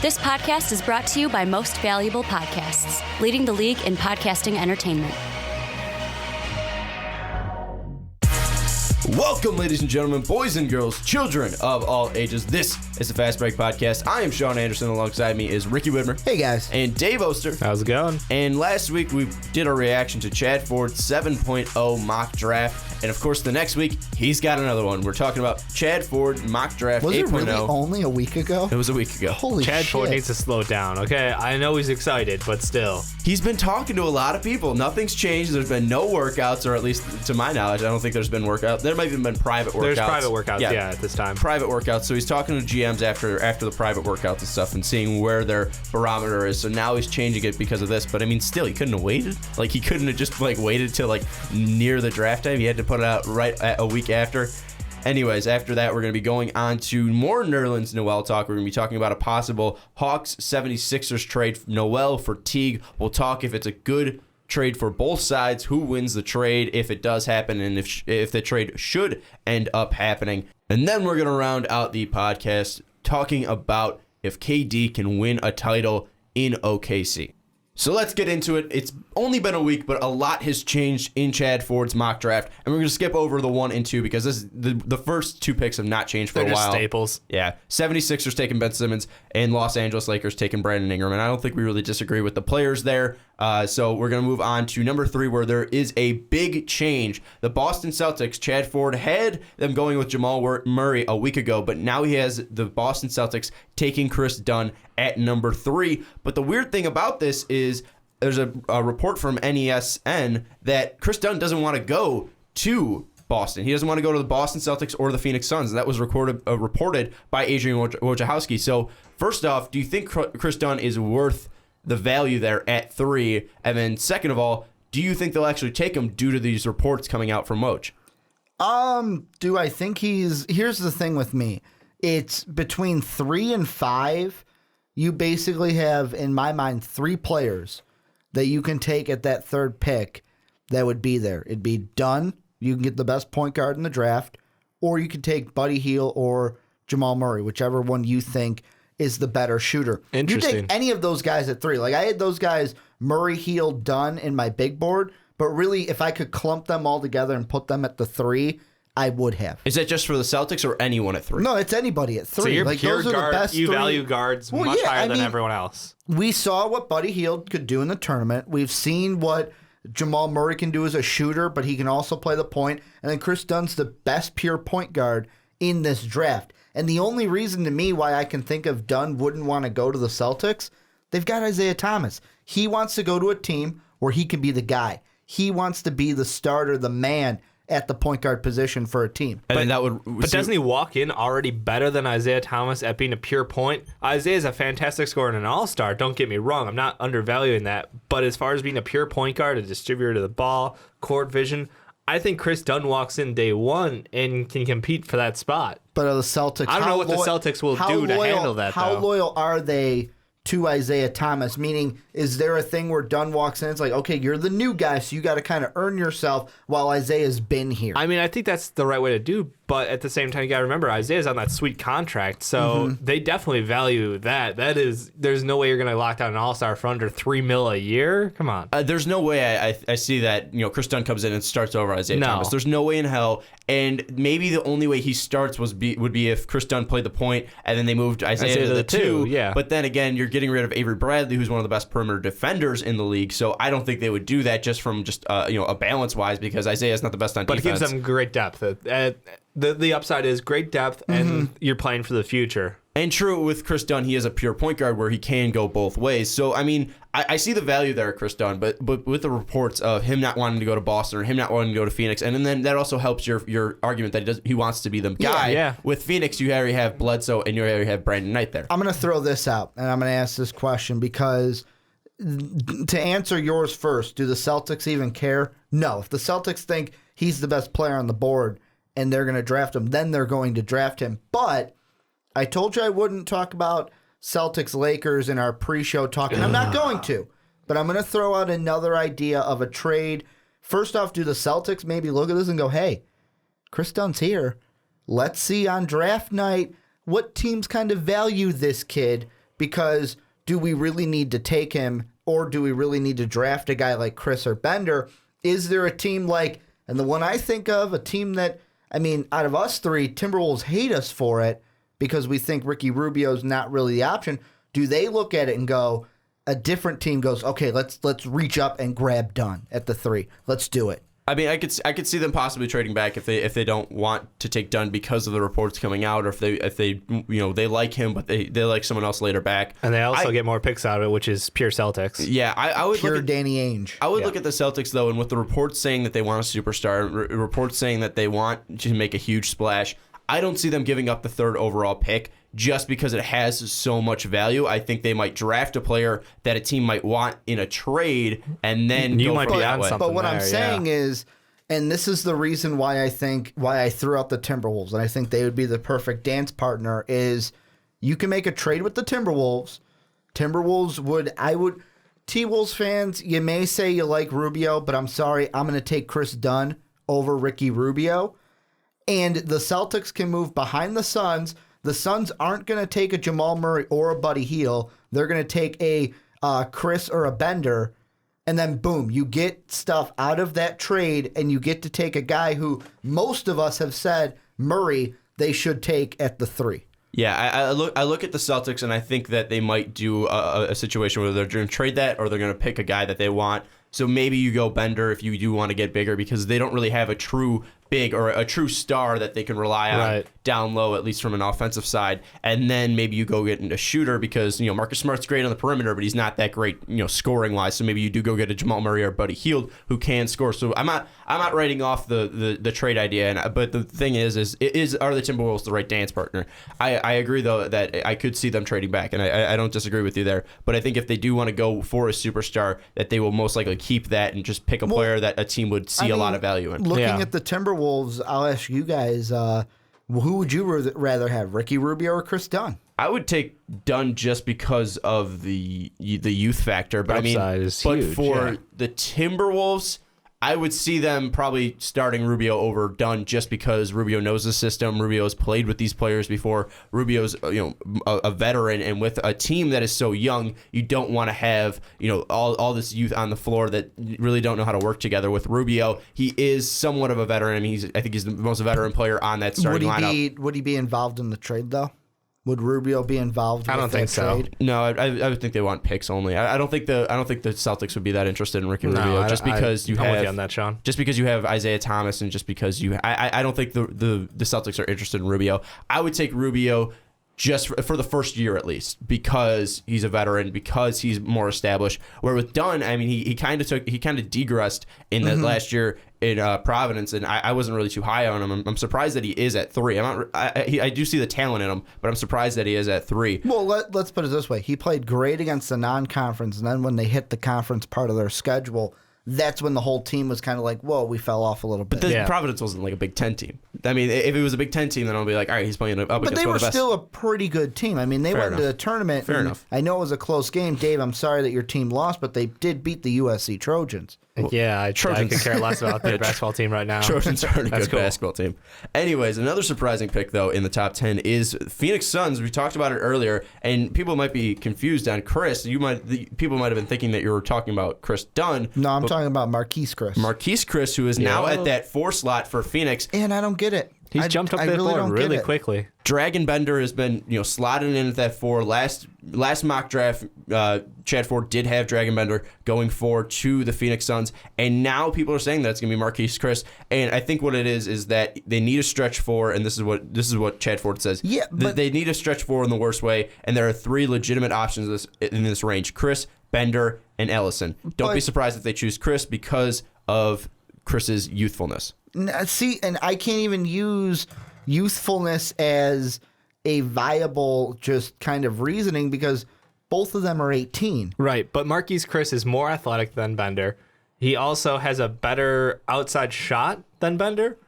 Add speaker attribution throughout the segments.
Speaker 1: This podcast is brought to you by Most Valuable Podcasts, leading the league in podcasting entertainment.
Speaker 2: Welcome, ladies and gentlemen, boys and girls, children of all ages. This is the Fast Break Podcast. I am Sean Anderson. Alongside me is Ricky Widmer.
Speaker 3: Hey, guys.
Speaker 2: And Dave Oster.
Speaker 4: How's it going?
Speaker 2: And last week, we did a reaction to Chard Ford's 7.0 mock draft. And, of course, the next week, he's got another one. We're talking about Chard Ford mock draft 8.0.
Speaker 3: Was it really only a week ago?
Speaker 2: It was a week ago.
Speaker 3: Holy shit.
Speaker 4: Chard Ford needs to slow down, okay? I know he's excited, but still.
Speaker 2: He's been talking to a lot of people. Nothing's changed. There's been no workouts, or at least to my knowledge, I don't think there's been workouts. There might have even been private workouts.
Speaker 4: There's private workouts, yeah, at this time.
Speaker 2: Private workouts. So he's talking to GMs after the private workouts and stuff and seeing where their barometer is. So now he's changing it because of this. But I mean, still, he couldn't have waited. Like, he couldn't have just waited till near the draft time. He had to put it out right a week after. Anyways, after that, we're going to be going on to more Nerlens Noel talk. We're going to be talking about a possible Hawks 76ers trade, Noel for Teague. We'll talk if it's a good trade for both sides, who wins the trade if it does happen, and if the trade should end up happening. And then we're going to round out the podcast talking about if KD can win a title in OKC. So let's get into it. It's only been a week, but a lot has changed in Chard Ford's mock draft. And we're going to skip over the 1 and 2 because this is the first 2 picks have not changed for
Speaker 4: They're
Speaker 2: a while.
Speaker 4: Just staples.
Speaker 2: Yeah. 76ers taking Ben Simmons and Los Angeles Lakers taking Brandon Ingram. And I don't think we really disagree with the players there. So we're going to move on to number 3, where there is a big change. The Boston Celtics, Chard Ford had them going with Jamal Murray a week ago, but now he has the Boston Celtics taking Chris Dunn at number 3. But the weird thing about this is there's a report from NESN that Chris Dunn doesn't want to go to Boston. He doesn't want to go to the Boston Celtics or the Phoenix Suns. That was reported by Adrian Wojciechowski. So first off, do you think Chris Dunn is worth the value there at 3? And then second of all, do you think they'll actually take him due to these reports coming out from Woj?
Speaker 3: Do I think here's the thing with me. It's between 3 and 5. You basically have, in my mind, 3 players that you can take at that 3rd pick that would be there. It'd be Dunn. You can get the best point guard in the draft, or you can take Buddy Hield or Jamal Murray, whichever one you think is the better shooter.
Speaker 4: Interesting.
Speaker 3: You take any of those guys at 3. Like, I had those guys, Murray, Hield, Dunn, in my big board, but really, if I could clump them all together and put them at the 3, I would have.
Speaker 2: Is that just for the Celtics or anyone at 3?
Speaker 3: No, it's anybody at 3.
Speaker 4: So you're
Speaker 3: like,
Speaker 4: pure
Speaker 3: those are
Speaker 4: guard,
Speaker 3: the best
Speaker 4: you
Speaker 3: 3.
Speaker 4: value guards much higher than everyone else.
Speaker 3: We saw what Buddy Hield could do in the tournament. We've seen what Jamal Murray can do as a shooter, but he can also play the point. And then Chris Dunn's the best pure point guard in this draft. And the only reason to me why I can think of Dunn wouldn't want to go to the Celtics, they've got Isaiah Thomas. He wants to go to a team where he can be the guy. He wants to be the starter, the man at the point guard position for a team.
Speaker 2: But
Speaker 4: doesn't he walk in already better than Isaiah Thomas at being a pure point? Isaiah's a fantastic scorer and an all-star. Don't get me wrong. I'm not undervaluing that. But as far as being a pure point guard, a distributor to the ball, court vision, I think Chris Dunn walks in day 1 and can compete for that spot.
Speaker 3: But are the Celtics...
Speaker 4: I don't know what the Celtics will do to handle that,
Speaker 3: How loyal are they to Isaiah Thomas? Meaning, is there a thing where Dunn walks in, it's like, okay, you're the new guy, so you got to kind of earn yourself while Isaiah's been here?
Speaker 4: I mean, I think that's the right way to do, but at the same time, you got to remember, Isaiah's on that sweet contract, so they definitely value that. There's no way you're going to lock down an all-star for under $3 million a year. Come on.
Speaker 2: There's no way I see that, Chris Dunn comes in and starts over Isaiah Thomas. There's no way in hell. And maybe the only way he starts would be if Chris Dunn played the point and then they moved Isaiah to the 2.
Speaker 4: Yeah.
Speaker 2: But then again, you're getting rid of Avery Bradley, who's one of the best perimeter defenders in the league. So I don't think they would do that just from a balance wise, because Isaiah's not the best on defense.
Speaker 4: But it gives them great depth. The upside is great depth, and you're playing for the future.
Speaker 2: And true, with Chris Dunn, he is a pure point guard where he can go both ways. So, I mean, I see the value there at Chris Dunn, but with the reports of him not wanting to go to Boston or him not wanting to go to Phoenix, and then that also helps your argument that he wants to be the guy.
Speaker 4: Yeah.
Speaker 2: With Phoenix, you already have Bledsoe and you already have Brandon Knight there.
Speaker 3: I'm going to throw this out, and I'm going to ask this question because to answer yours first, do the Celtics even care? No. If the Celtics think he's the best player on the board and they're going to draft him, then they're going to draft him. But I told you I wouldn't talk about Celtics Lakers in our pre-show talk, and I'm not going to. But I'm going to throw out another idea of a trade. First off, do the Celtics maybe look at this and go, hey, Chris Dunn's here. Let's see on draft night what teams kind of value this kid because do we really need to take him, or do we really need to draft a guy like Chris or Bender? Is there a team like, and the one I think of, a team that, I mean, out of us three, Timberwolves hate us for it because we think Ricky Rubio's not really the option. Do they look at it and go, a different team goes, okay, let's reach up and grab Dunn at the 3. Let's do it.
Speaker 2: I mean, I could see them possibly trading back if they don't want to take Dunn because of the reports coming out, or if they they like him but they like someone else later back,
Speaker 4: and they also get more picks out of it, which is pure Celtics.
Speaker 2: Yeah, I would
Speaker 3: pure
Speaker 2: look at
Speaker 3: Danny Ainge.
Speaker 2: I would look at the Celtics though, and with the reports saying that they want a superstar, reports saying that they want to make a huge splash, I don't see them giving up the 3rd overall pick just because it has so much value. I think they might draft a player that a team might want in a trade, and then
Speaker 4: you
Speaker 2: go
Speaker 4: might
Speaker 2: for
Speaker 4: be
Speaker 2: it that
Speaker 4: on
Speaker 2: way.
Speaker 4: something.
Speaker 3: But what I'm
Speaker 4: there,
Speaker 3: saying is, and this is the reason why I threw out the Timberwolves, and I think they would be the perfect dance partner, is you can make a trade with the Timberwolves. T-Wolves fans, you may say you like Rubio, but I'm sorry, I'm going to take Chris Dunn over Ricky Rubio. And the Celtics can move behind the Suns. The Suns aren't going to take a Jamal Murray or a Buddy Hield. They're going to take a Chris or a Bender. And then, boom, you get stuff out of that trade, and you get to take a guy who most of us have said, Murray, they should take at the 3.
Speaker 2: Yeah, I look at the Celtics, and I think that they might do a situation where they're going to trade that, or they're going to pick a guy that they want. So maybe you go Bender if you do want to get bigger, because they don't really have a true big or a true star that they can rely on down low, at least from an offensive side. And then maybe you go get a shooter because, Marcus Smart's great on the perimeter, but he's not that great, scoring wise. So maybe you do go get a Jamal Murray or Buddy Hield who can score. So I'm not writing off the trade idea. But the thing is are the Timberwolves the right dance partner? I agree though that I could see them trading back, and I don't disagree with you there. But I think if they do want to go for a superstar, that they will most likely keep that and just pick a player that a team would see a lot of value in.
Speaker 3: Looking at the Timberwolves, I'll ask you guys, who would you rather have, Ricky Rubio or Chris Dunn?
Speaker 2: I would take Dunn just because of the youth factor, but
Speaker 4: Upside is huge,
Speaker 2: for the Timberwolves, I would see them probably starting Rubio over Dunn just because Rubio knows the system. Rubio has played with these players before. Rubio's a veteran, and with a team that is so young, you don't want to have all this youth on the floor that really don't know how to work together. With Rubio, he is somewhat of a veteran. I mean, I think he's the most veteran player on that starting lineup.
Speaker 3: Would he be involved in the trade though? Would Rubio be involved?
Speaker 4: I don't think so.
Speaker 3: Trade?
Speaker 2: No, I would think they want picks only. I don't think the Celtics would be that interested in Ricky Rubio just because
Speaker 4: I'm with you on that, Sean.
Speaker 2: Just because you have Isaiah Thomas, and just because I don't think the Celtics are interested in Rubio. I would take Rubio just for the first year at least, because he's a veteran, because he's more established. Where with Dunn, I mean, he kind of degressed in the last year in Providence, and I wasn't really too high on him. I'm surprised that he is at 3. I do see the talent in him, but I'm surprised that he is at 3.
Speaker 3: Well, let's put it this way: he played great against the non-conference, and then when they hit the conference part of their schedule, that's when the whole team was kind of like, whoa, we fell off a little bit.
Speaker 2: But Providence wasn't like a Big Ten team. I mean, if it was a Big Ten team, then I'll be like, all right, he's playing up against one of the best.
Speaker 3: But they were still a pretty good team. I mean, they went into the tournament.
Speaker 2: Fair enough.
Speaker 3: I know it was a close game. Dave, I'm sorry that your team lost, but they did beat the USC Trojans.
Speaker 4: Yeah, I could care less about their basketball team right now.
Speaker 2: Trojans are a good basketball team. Anyways, another surprising pick, though, in the top 10 is Phoenix Suns. We talked about it earlier, and people might be confused on Chris. People might have been thinking that you were talking about Chris Dunn.
Speaker 3: No, I'm talking about Marquise Chris.
Speaker 2: Marquise Chris, who is now at that 4 slot for Phoenix.
Speaker 3: And I don't get it.
Speaker 4: He's jumped up that board really quickly.
Speaker 2: Dragon Bender has been slotted in at that 4. Last mock draft, Chard Ford did have Dragon Bender going forward to the Phoenix Suns, and now people are saying that it's going to be Marquise Chris. And I think what it is that they need a stretch 4, and this is what Chard Ford says.
Speaker 3: Yeah, but
Speaker 2: they need a stretch 4 in the worst way, and there are 3 legitimate options in this range: Chris, Bender, and Ellison. Don't be surprised if they choose Chris because of Chris's youthfulness.
Speaker 3: See, and I can't even use youthfulness as a viable just kind of reasoning because both of them are 18.
Speaker 4: Right, but Marquise Chris is more athletic than Bender. He also has a better outside shot than Bender.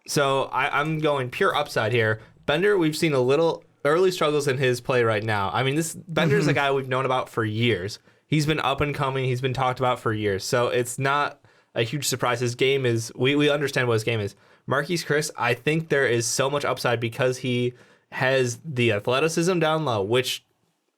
Speaker 4: So I'm going pure upside here. Bender, we've seen a little early struggles in his play right now. I mean, Bender's a guy we've known about for years. He's been up and coming. He's been talked about for years. So it's not a huge surprise. His game is, we understand what his game is. Marquise Chris, I think there is so much upside because he has the athleticism down low, which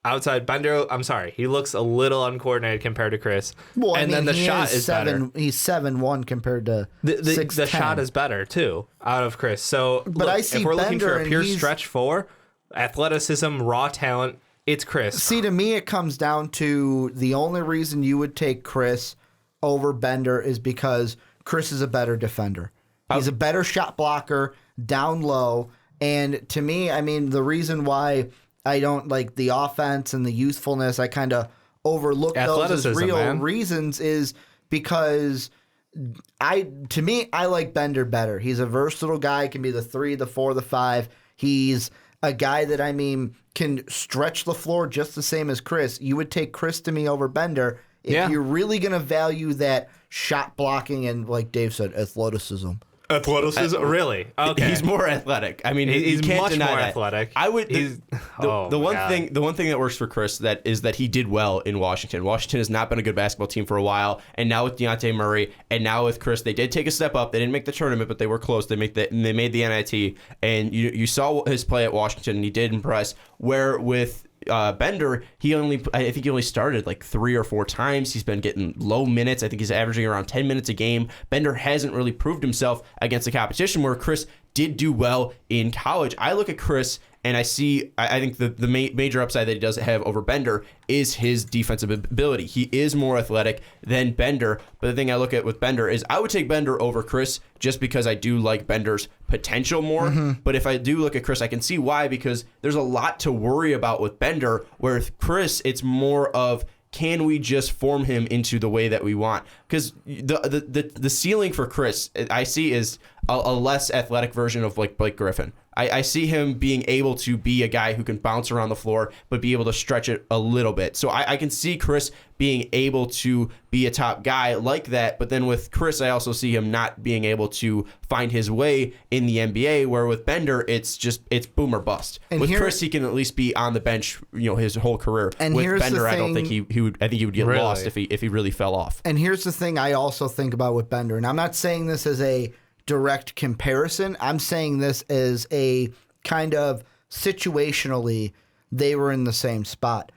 Speaker 4: outside Bender, I'm sorry, he looks a little uncoordinated compared to Chris.
Speaker 3: Well,
Speaker 4: and then the shot is better.
Speaker 3: He's 7'1" compared to
Speaker 4: The shot is better too out of Chris. So,
Speaker 3: but I see
Speaker 4: if we're looking
Speaker 3: Bender
Speaker 4: for a pure
Speaker 3: and
Speaker 4: stretch four, athleticism, raw talent, it's Chris.
Speaker 3: See, to me, it comes down to the only reason you would take Chris over Bender is because Chris is a better defender. He's a better shot blocker down low. And to me, I mean, the reason why I don't like the offense and the youthfulness, I kind of overlook those as real reasons is because to me, I like Bender better. He's a versatile guy, can be the 3, the 4, the 5. He's a guy that, I mean, can stretch the floor just the same as Chris. You would take Chris to me over Bender if you're really going to value that shot blocking and, like Dave said, athleticism.
Speaker 4: Athleticism, really? Okay,
Speaker 2: he's more athletic. I mean,
Speaker 4: he's
Speaker 2: you can't
Speaker 4: much
Speaker 2: deny
Speaker 4: more
Speaker 2: that.
Speaker 4: athletic.
Speaker 2: I would. The one thing that works for Chris is that he did well in Washington. Washington has not been a good basketball team for a while, and now with Dejounte Murray, and now with Chris, they did take a step up. They didn't make the tournament, but they were close. They made the NIT, and you saw his play at Washington, and he did impress. Where with Bender, I think he only started like 3 or 4 times. He's been getting low minutes. I think he's averaging around 10 minutes a game. Bender hasn't really proved himself against the competition where Chris did do well in college. I look at Chris and I think the major upside that he does have over Bender is his defensive ability. He is more athletic than Bender, but the thing I look at with Bender is I would take Bender over Chris just because I do like Bender's potential more. But if I do look at Chris, I can see why, because there's a lot to worry about with Bender, where with Chris, it's more of, can we just form him into the way that we want? Because the ceiling for Chris, I see, is a less athletic version of like Blake Griffin. I see him being able to be a guy who can bounce around the floor, but be able to stretch it a little bit. So I can see Chris being able to be a top guy like that. But then with Chris, I also see him not being able to find his way in the NBA, where with Bender, it's boom or bust. And with Chris, he can at least be on the bench, his whole career. And with Bender, I don't think he would. I think he would get lost if he really fell off.
Speaker 3: And here's the thing I also think about with Bender, and I'm not saying this as a direct comparison. I'm saying this as a kind of situationally, they were in the same spot.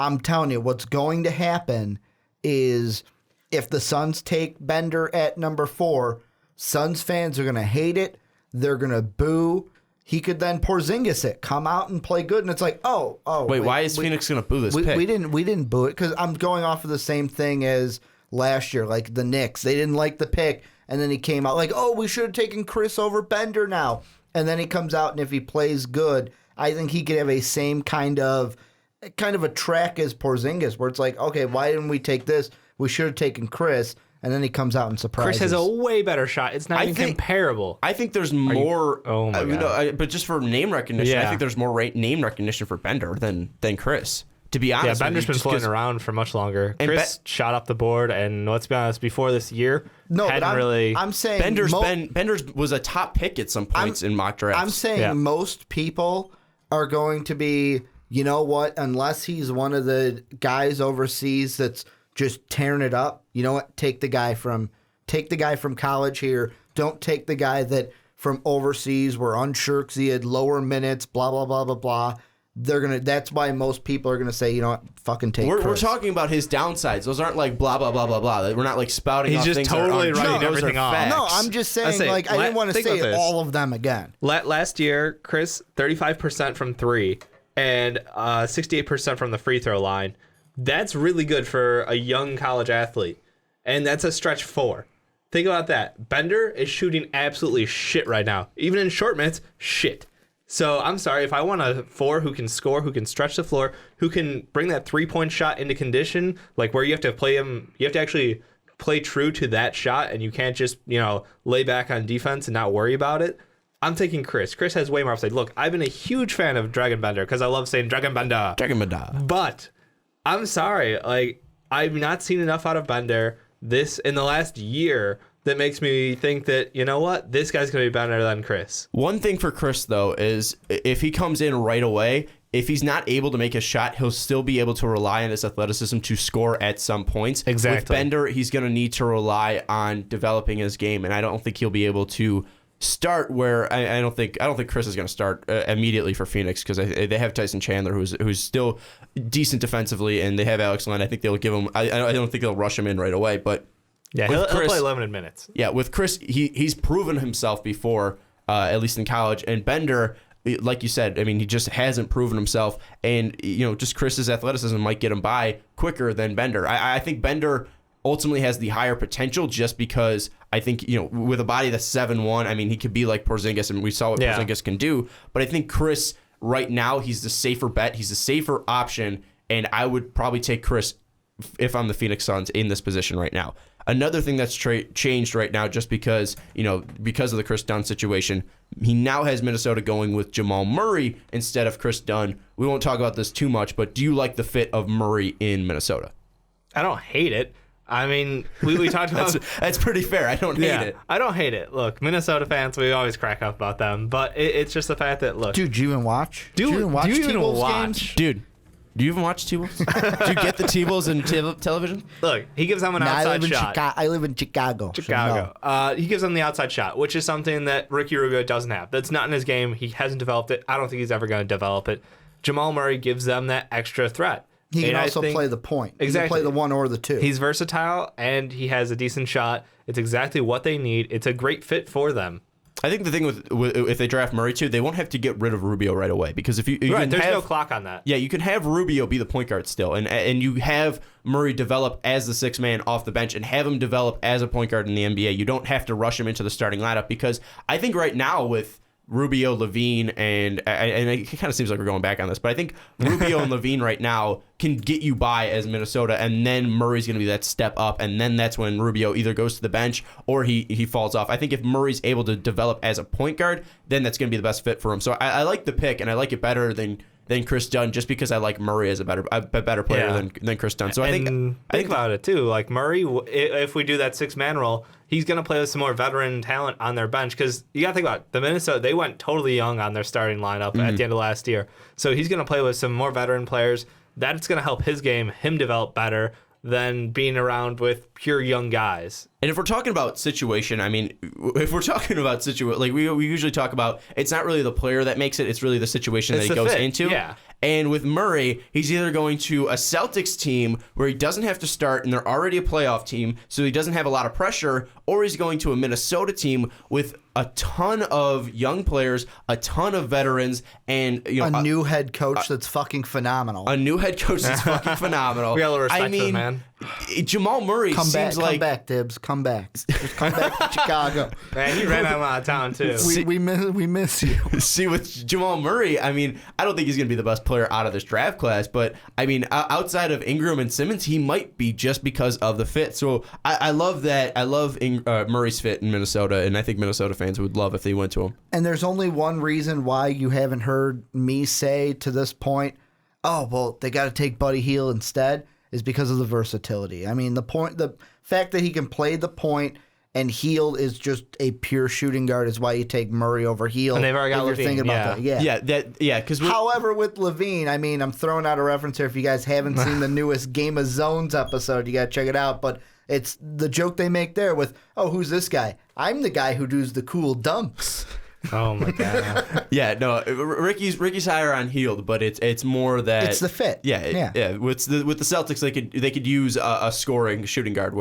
Speaker 3: I'm telling you, what's going to happen is if the Suns take Bender at number 4, Suns fans are going to hate it. They're going to boo. He could then Porzingis it, come out and play good, and it's like, wait,
Speaker 2: why is Phoenix going to boo this pick?
Speaker 3: We didn't boo it because I'm going off of the same thing as last year, like the Knicks. They didn't like the pick. And then he came out like, we should have taken Chris over Bender now. And then he comes out, and if he plays good, I think he could have a same kind of a track as Porzingis, where it's like, okay, why didn't we take this? We should have taken Chris. And then he comes out and surprises.
Speaker 4: Chris has a way better shot. It's not even comparable.
Speaker 2: I think there's more.
Speaker 4: Oh my God.
Speaker 2: But just for name recognition, I think there's more name recognition for Bender than Chris. To be honest,
Speaker 4: Bender's been floating around for much longer. Chris shot up the board, and let's be honest, before this year, I'm saying
Speaker 2: Bender's was a top pick at some points in mock drafts.
Speaker 3: I'm saying most people are going to be, you know what? Unless he's one of the guys overseas that's just tearing it up. You know what? Take the guy from college here. Don't take the guy that from overseas. We're unsure because he had lower minutes. Blah blah blah blah blah. That's why most people are gonna say, you know what, fucking take Chris.
Speaker 2: We're talking about his downsides. Those aren't like blah blah blah blah blah. We're not like spouting.
Speaker 4: He's
Speaker 2: off
Speaker 4: just
Speaker 2: things
Speaker 4: totally writing everything off.
Speaker 3: No, I'm just saying, I didn't want to say all of them again.
Speaker 4: Last year, Chris, 35% from 3 and 68% from the free throw line. That's really good for a young college athlete, and that's a stretch 4. Think about that. Bender is shooting absolutely shit right now, even in short minutes. Shit. So I'm sorry, if I want a 4 who can score, who can stretch the floor, who can bring that 3-point shot into condition, like where you have to play him, you have to actually play true to that shot, and you can't just, lay back on defense and not worry about it. I'm taking Chris. Chris has way more upside. Look, I've been a huge fan of Dragon Bender because I love saying Dragon Bender. But I'm sorry, I've not seen enough out of Bender this in the last year that makes me think that, you know what, this guy's going to be better than Chris.
Speaker 2: One thing for Chris, though, is if he comes in right away, if he's not able to make a shot, he'll still be able to rely on his athleticism to score at some points.
Speaker 4: Exactly.
Speaker 2: With Bender, he's going to need to rely on developing his game, and I don't think he'll be able to start where I don't think Chris is going to start immediately for Phoenix because they have Tyson Chandler who's still decent defensively, and they have Alex Len. I think they'll give him. I don't think they'll rush him in right away, but
Speaker 4: yeah, he'll play limited minutes.
Speaker 2: Yeah, with Chris, he's proven himself before, at least in college, and Bender. Like you said, I mean, he just hasn't proven himself, and just Chris's athleticism might get him by quicker than Bender. I think Bender ultimately has the higher potential just because I think, with a body that's 7'1", I mean, he could be like Porzingis, and we saw what Porzingis can do. But I think Chris, right now, he's the safer bet. He's the safer option, and I would probably take Chris if I'm the Phoenix Suns in this position right now. Another thing that's changed right now, just because of the Chris Dunn situation, he now has Minnesota going with Jamal Murray instead of Chris Dunn. We won't talk about this too much, but do you like the fit of Murray in Minnesota?
Speaker 4: I don't hate it. I mean, we talked about...
Speaker 2: that's pretty fair. I don't hate it.
Speaker 4: I don't hate it. Look, Minnesota fans, we always crack up about them, but it's just the fact that, look...
Speaker 3: Dude, do you even watch?
Speaker 4: Do you even watch
Speaker 3: T-Wolves games?
Speaker 2: Dude, do you even watch T-Wolves? Do you get the T-Wolves in television?
Speaker 4: Look, he gives them an outside shot.
Speaker 3: I live in Chicago.
Speaker 4: So no. He gives them the outside shot, which is something that Ricky Rubio doesn't have. That's not in his game. He hasn't developed it. I don't think he's ever going to develop it. Jamal Murray gives them that extra threat.
Speaker 3: He can also play the point.
Speaker 4: Exactly.
Speaker 3: He can play the one or the two.
Speaker 4: He's versatile, and he has a decent shot. It's exactly what they need. It's a great fit for them.
Speaker 2: I think the thing with if they draft Murray too, they won't have to get rid of Rubio right away, because if there's
Speaker 4: no clock on that.
Speaker 2: Yeah, you can have Rubio be the point guard still, and you have Murray develop as the sixth man off the bench and have him develop as a point guard in the NBA. You don't have to rush him into the starting lineup, because I think right now with Rubio, LaVine, and it kind of seems like we're going back on this, but I think Rubio and LaVine right now can get you by as Minnesota, and then Murray's going to be that step up, and then that's when Rubio either goes to the bench or he falls off. I think if Murray's able to develop as a point guard, then that's going to be the best fit for him. So I like the pick, and I like it better than Chris Dunn, just because I like Murray as a better player than Chris Dunn. So I think
Speaker 4: about it too. Like Murray, if we do that 6-man role, he's going to play with some more veteran talent on their bench, because you got to think about it. The Minnesota, they went totally young on their starting lineup at the end of last year. So he's going to play with some more veteran players. That's going to help his game, him develop better than being around with pure young guys.
Speaker 2: And if we're talking about situation, I mean, if we're talking about situation, like we usually talk about, it's not really the player that makes it, it's really the situation that he goes into.
Speaker 4: Yeah.
Speaker 2: And with Murray, he's either going to a Celtics team where he doesn't have to start and they're already a playoff team, so he doesn't have a lot of pressure, or he's going to a Minnesota team with a ton of young players, a ton of veterans, and
Speaker 3: a new head coach that's fucking phenomenal.
Speaker 2: A new head coach that's fucking phenomenal.
Speaker 4: We got a little respect for the man.
Speaker 2: Jamal Murray
Speaker 3: come back, Dibs. Come back. Just come back to Chicago.
Speaker 4: Man, he ran out of town too.
Speaker 3: We miss you.
Speaker 2: See, with Jamal Murray, I mean, I don't think he's going to be the best player out of this draft class, but I mean, outside of Ingram and Simmons, he might be, just because of the fit. So I love that. I love Murray's fit in Minnesota, and I think Minnesota fans would love if they went to him.
Speaker 3: And there's only one reason why you haven't heard me say to this point, oh, well, they got to take Buddy Hield instead, is because of the versatility. I mean, the fact that he can play the point and Hield is just a pure shooting guard is why you take Murray over Hield.
Speaker 4: And they've already got
Speaker 3: LaVine.
Speaker 2: Because
Speaker 3: however, with LaVine, I mean, I'm throwing out a reference here. If you guys haven't seen the newest Game of Zones episode, you got to check it out. But it's the joke they make there with, oh, who's this guy? I'm the guy who does the cool dunks.
Speaker 4: Oh my god!
Speaker 2: Yeah, no, Ricky's higher on Hield, but it's more that
Speaker 3: it's the fit.
Speaker 2: Yeah. With the Celtics, they could use a scoring shooting guard.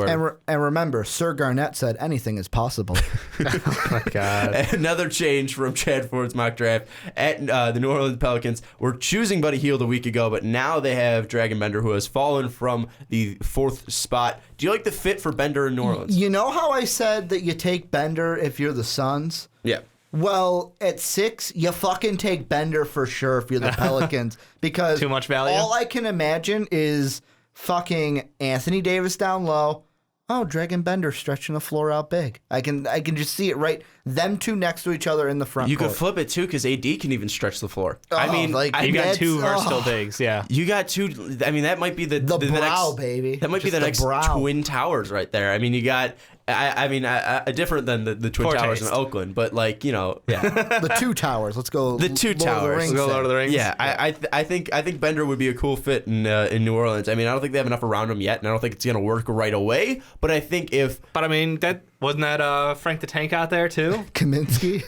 Speaker 3: And remember, Sir Garnett said anything is possible.
Speaker 4: Oh my god!
Speaker 2: Another change from Chad Ford's mock draft at the New Orleans Pelicans. Were choosing Buddy Hield a week ago, but now they have Dragan Bender, who has fallen from the 4th spot. Do you like the fit for Bender in New Orleans?
Speaker 3: You know how I said that you take Bender if you're the Suns?
Speaker 2: Yeah.
Speaker 3: Well, at 6, you fucking take Bender for sure if you're the Pelicans, because
Speaker 4: too much value.
Speaker 3: All I can imagine is fucking Anthony Davis down low. Oh, Dragan Bender stretching the floor out big. I can just see it right. Them two next to each other in the front.
Speaker 2: You
Speaker 3: court.
Speaker 2: could flip it too, because AD can even stretch the floor.
Speaker 3: I mean,
Speaker 4: you got two versatile bigs. Yeah,
Speaker 2: you got two. I mean, that might be the
Speaker 3: brow,
Speaker 2: next,
Speaker 3: baby.
Speaker 2: That might be the next
Speaker 3: brow.
Speaker 2: Twin Towers right there. I mean, you got I mean, different than the Twin
Speaker 4: Poor
Speaker 2: Towers
Speaker 4: taste.
Speaker 2: in Oakland, but like, yeah.
Speaker 3: The two towers. Let's go.
Speaker 2: The two
Speaker 3: Lord of the
Speaker 2: towers.
Speaker 3: Rings
Speaker 4: Go
Speaker 3: thing.
Speaker 4: Lord of the Rings.
Speaker 2: Yeah, I think Bender would be a cool fit in New Orleans. I mean, I don't think they have enough around him yet, and I don't think it's gonna work right away. But I think if
Speaker 4: But I mean, that wasn't that Frank the Tank out there too?
Speaker 3: Kaminsky.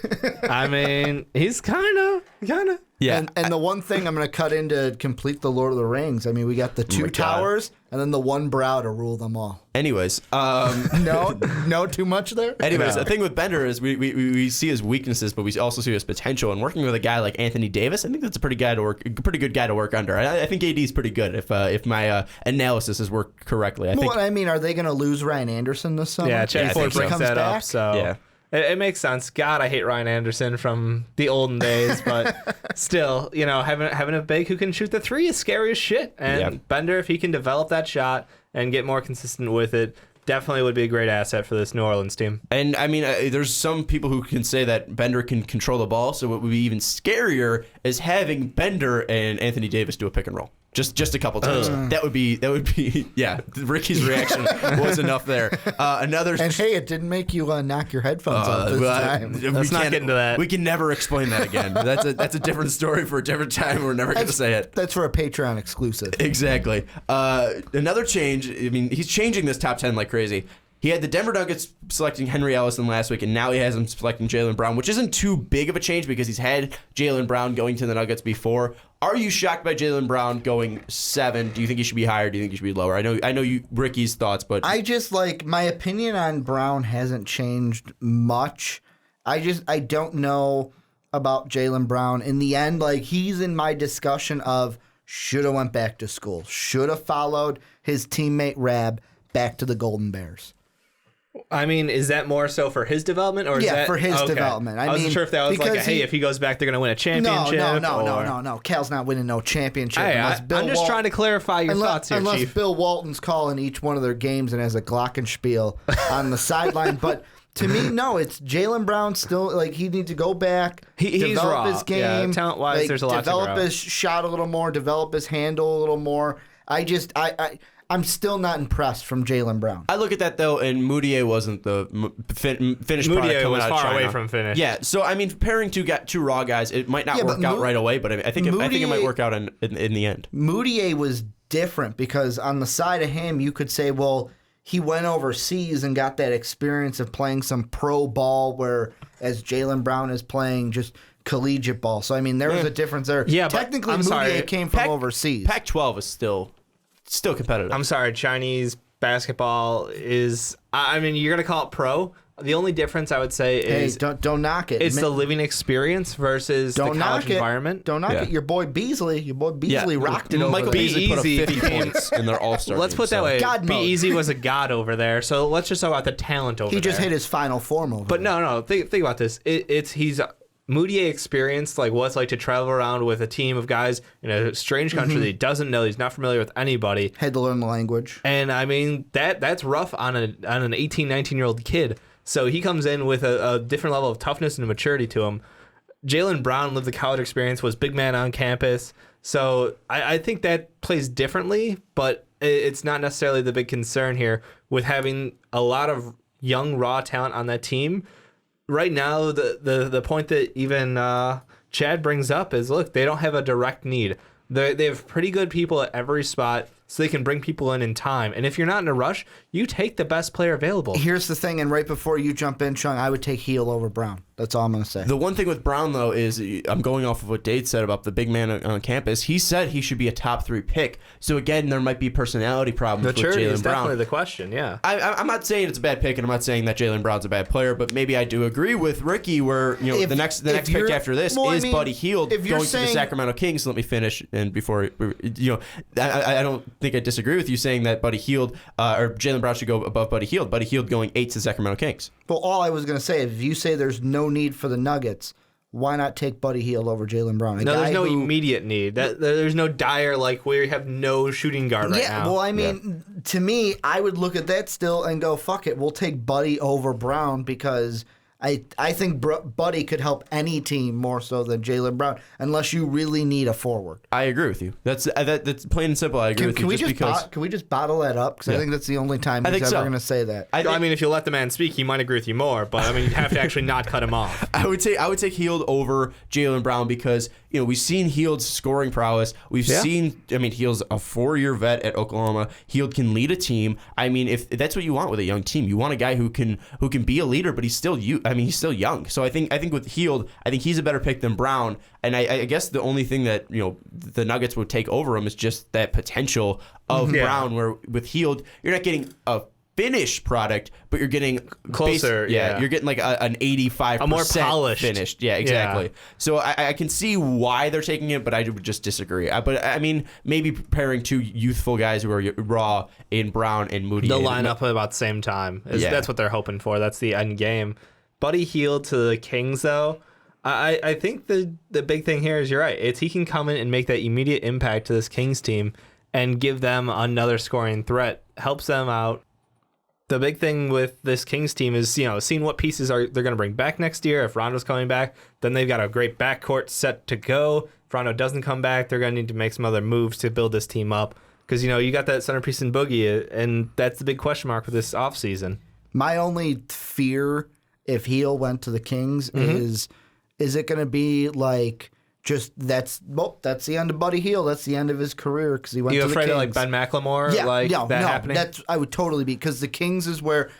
Speaker 4: I mean, he's kind of.
Speaker 2: yeah,
Speaker 3: And the one thing I'm going to cut in to complete the Lord of the Rings, I mean, we got the two
Speaker 2: God.
Speaker 3: towers and then the one brow to rule them all.
Speaker 2: anyways,
Speaker 3: No, too much there?
Speaker 2: Anyways,
Speaker 4: No.
Speaker 2: the thing with Bender is we see his weaknesses, but we also see his potential. And working with a guy like Anthony Davis, I think that's a pretty good guy to work under. I think AD is pretty good if my analysis has worked correctly. I think.
Speaker 3: Well, I mean, are they going to lose Ryan Anderson this summer?
Speaker 4: Yeah,
Speaker 3: If
Speaker 4: Chad
Speaker 3: he
Speaker 4: Ford brings
Speaker 3: comes
Speaker 4: that up,
Speaker 3: back?
Speaker 4: so
Speaker 2: Yeah.
Speaker 4: it makes sense. God, I hate Ryan Anderson from the olden days, but still, having a big who can shoot the three is scary as shit. And
Speaker 2: Yeah.
Speaker 4: Bender, if he can develop that shot and get more consistent with it, definitely would be a great asset for this New Orleans team.
Speaker 2: And I mean, there's some people who can say that Bender can control the ball. So what would be even scarier is having Bender and Anthony Davis do a pick and roll. Just a couple times. That would be yeah. Ricky's reaction was enough there. Another.
Speaker 3: And hey, it didn't make you knock your headphones off this time.
Speaker 4: Let's not get into that.
Speaker 2: We can never explain that again. That's a different story for a different time. We're never going to say it.
Speaker 3: That's for a Patreon exclusive.
Speaker 2: Exactly. Another change. I mean, he's changing this top 10 like crazy. He had the Denver Nuggets selecting Henry Ellison last week, and now he has him selecting Jaylen Brown, which isn't too big of a change because he's had Jaylen Brown going to the Nuggets before. Are you shocked by Jaylen Brown going 7? Do you think he should be higher? Do you think he should be lower? I know you Ricky's thoughts, but
Speaker 3: I just my opinion on Brown hasn't changed much. I don't know about Jaylen Brown. In the end, he's in my discussion of should have went back to school, should have followed his teammate Rab back to the Golden Bears.
Speaker 4: I mean, is that more so for his development, or is that
Speaker 3: for his
Speaker 4: okay.
Speaker 3: development?
Speaker 4: I wasn't sure if that was like, hey, if he goes back, they're going to win a championship.
Speaker 3: No. Cal's not winning no championship.
Speaker 4: Hey,
Speaker 3: unless
Speaker 4: I'm just trying to clarify your thoughts here,
Speaker 3: unless
Speaker 4: Chief.
Speaker 3: Bill Walton's calling each one of their games and has a glockenspiel on the sideline. But to me, no, it's Jaylen Brown still. He needs to go back,
Speaker 4: He's
Speaker 3: develop
Speaker 4: raw.
Speaker 3: his game.
Speaker 4: Yeah, talent-wise, there's a lot to
Speaker 3: develop
Speaker 4: grow.
Speaker 3: his shot a little more, develop his handle a little more. I'm still not impressed from Jaylen Brown.
Speaker 2: I look at that though, and Moutier wasn't the finished product
Speaker 4: Moutier
Speaker 2: coming
Speaker 4: was
Speaker 2: out of
Speaker 4: far
Speaker 2: China.
Speaker 4: away from finish.
Speaker 2: Yeah, so I mean, pairing two raw guys, it might not
Speaker 3: Yeah,
Speaker 2: work
Speaker 3: but
Speaker 2: out right away, but I think it might work out in the end.
Speaker 3: Moutier was different because on the side of him, you could say, well, he went overseas and got that experience of playing some pro ball, whereas Jaylen Brown is playing just collegiate ball. So I mean, there was a difference there.
Speaker 4: Yeah, but
Speaker 3: technically,
Speaker 4: I'm
Speaker 3: Moutier
Speaker 4: sorry.
Speaker 3: came from overseas.
Speaker 2: Pac-12 is still competitive.
Speaker 4: I'm sorry, Chinese basketball is. I mean, you're gonna call it pro. The only difference I would say
Speaker 3: Hey,
Speaker 4: is
Speaker 3: don't knock it.
Speaker 4: it's the living experience versus the
Speaker 3: don't
Speaker 4: college
Speaker 3: knock it.
Speaker 4: environment.
Speaker 3: Don't knock
Speaker 2: Yeah.
Speaker 3: it. Your boy Beasley rocked it over
Speaker 2: Michael
Speaker 3: there.
Speaker 2: Beasley put up
Speaker 4: Easy
Speaker 2: 50
Speaker 4: became-
Speaker 2: points in their All-Star
Speaker 4: Let's
Speaker 2: game,
Speaker 4: put it that
Speaker 2: so-
Speaker 4: way.
Speaker 3: God
Speaker 4: Be
Speaker 3: mode.
Speaker 4: Easy was a god over there. So let's just talk about the talent over there.
Speaker 3: He just hit his final form over
Speaker 4: But
Speaker 3: there.
Speaker 4: no. Think about this. He's Moutier experienced what it's like to travel around with a team of guys in a strange country that he doesn't know. He's not familiar with anybody.
Speaker 3: Had to learn the language.
Speaker 4: And I mean that's rough on an 18, 19-year-old kid. So he comes in with a different level of toughness and maturity to him. Jaylen Brown lived the college experience, was big man on campus. So I think that plays differently, but it's not necessarily the big concern here with having a lot of young raw talent on that team. Right now, the point that even Chad brings up is, look, they don't have a direct need. They have pretty good people at every spot, so they can bring people in time. And if you're not in a rush, you take the best player available.
Speaker 3: Here's the thing, and right before you jump in, Chung, I would take Heel over Brown. That's all I'm going to say.
Speaker 2: The one thing with Brown, though, is I'm going off of what Dade said about the big man on campus. He said he should be a top 3 pick. So, again, there might be personality problems with
Speaker 4: Maturity is
Speaker 2: Jaylen Brown.
Speaker 4: definitely the question, yeah.
Speaker 2: I'm not saying it's a bad pick, and I'm not saying that Jaylen Brown's a bad player, but maybe I do agree with Ricky where the next pick
Speaker 3: you're-
Speaker 2: after this
Speaker 3: well, I
Speaker 2: is
Speaker 3: mean,
Speaker 2: Buddy Hield
Speaker 3: if you're
Speaker 2: going to the
Speaker 3: saying-
Speaker 2: Sacramento Kings. Let me finish, and before I don't think I disagree with you saying that Buddy Hield or Jaylen Brown should go above Buddy Hield. Buddy Hield going 8 to Sacramento Kings.
Speaker 3: Well, all I was going to say, if you say there's no need for the Nuggets, why not take Buddy Hield over Jaylen Brown?
Speaker 4: No, there's no immediate need. There's no dire, where you have no shooting guard right now.
Speaker 3: Well, I mean, to me, I would look at that still and go, fuck it, we'll take Buddy over Brown because I think Buddy could help any team more so than Jaylen Brown, unless you really need a forward.
Speaker 2: I agree with you. That's plain and simple. I agree with you.
Speaker 3: Can we just bottle that up? Because I think that's the only time he's ever going to say that.
Speaker 4: I mean, if you let the man speak, he might agree with you more. But I mean, you'd have to actually not cut him off.
Speaker 2: I would take Hield over Jaylen Brown because we've seen Hield's scoring prowess. We've seen. I mean, Hield's a 4-year vet at Oklahoma. Hield can lead a team. I mean, if that's what you want with a young team, you want a guy who can be a leader, but he's still he's still young. So I think with Hield, I think he's a better pick than Brown. And I guess the only thing that the Nuggets would take over him is just that potential of Brown. Where with Hield, you're not getting a finished product, but you're getting
Speaker 4: closer.
Speaker 2: You're getting like an 85%,
Speaker 4: a more polished
Speaker 2: finished. Yeah, exactly. Yeah. So I can see why they're taking it, but I would just disagree. But I mean, maybe pairing two youthful guys who are raw in Brown and Moody.
Speaker 4: They'll line up at about the same time. That's what they're hoping for. That's the end game. Buddy Hield to the Kings, though. I think the big thing here is you're right. It's he can come in and make that immediate impact to this Kings team and give them another scoring threat. Helps them out. The big thing with this Kings team is, seeing what pieces they're going to bring back next year. If Rondo's coming back, then they've got a great backcourt set to go. If Rondo doesn't come back, they're going to need to make some other moves to build this team up. Because, you got that centerpiece in Boogie, and that's the big question mark for this offseason.
Speaker 3: My only fear if Hield went to the Kings is it going to be like... Just that's the end of Buddy Hield. That's the end of his career because he went to the Kings. You afraid
Speaker 4: of like Ben McLemore? Happening?
Speaker 3: I would totally be because the Kings is where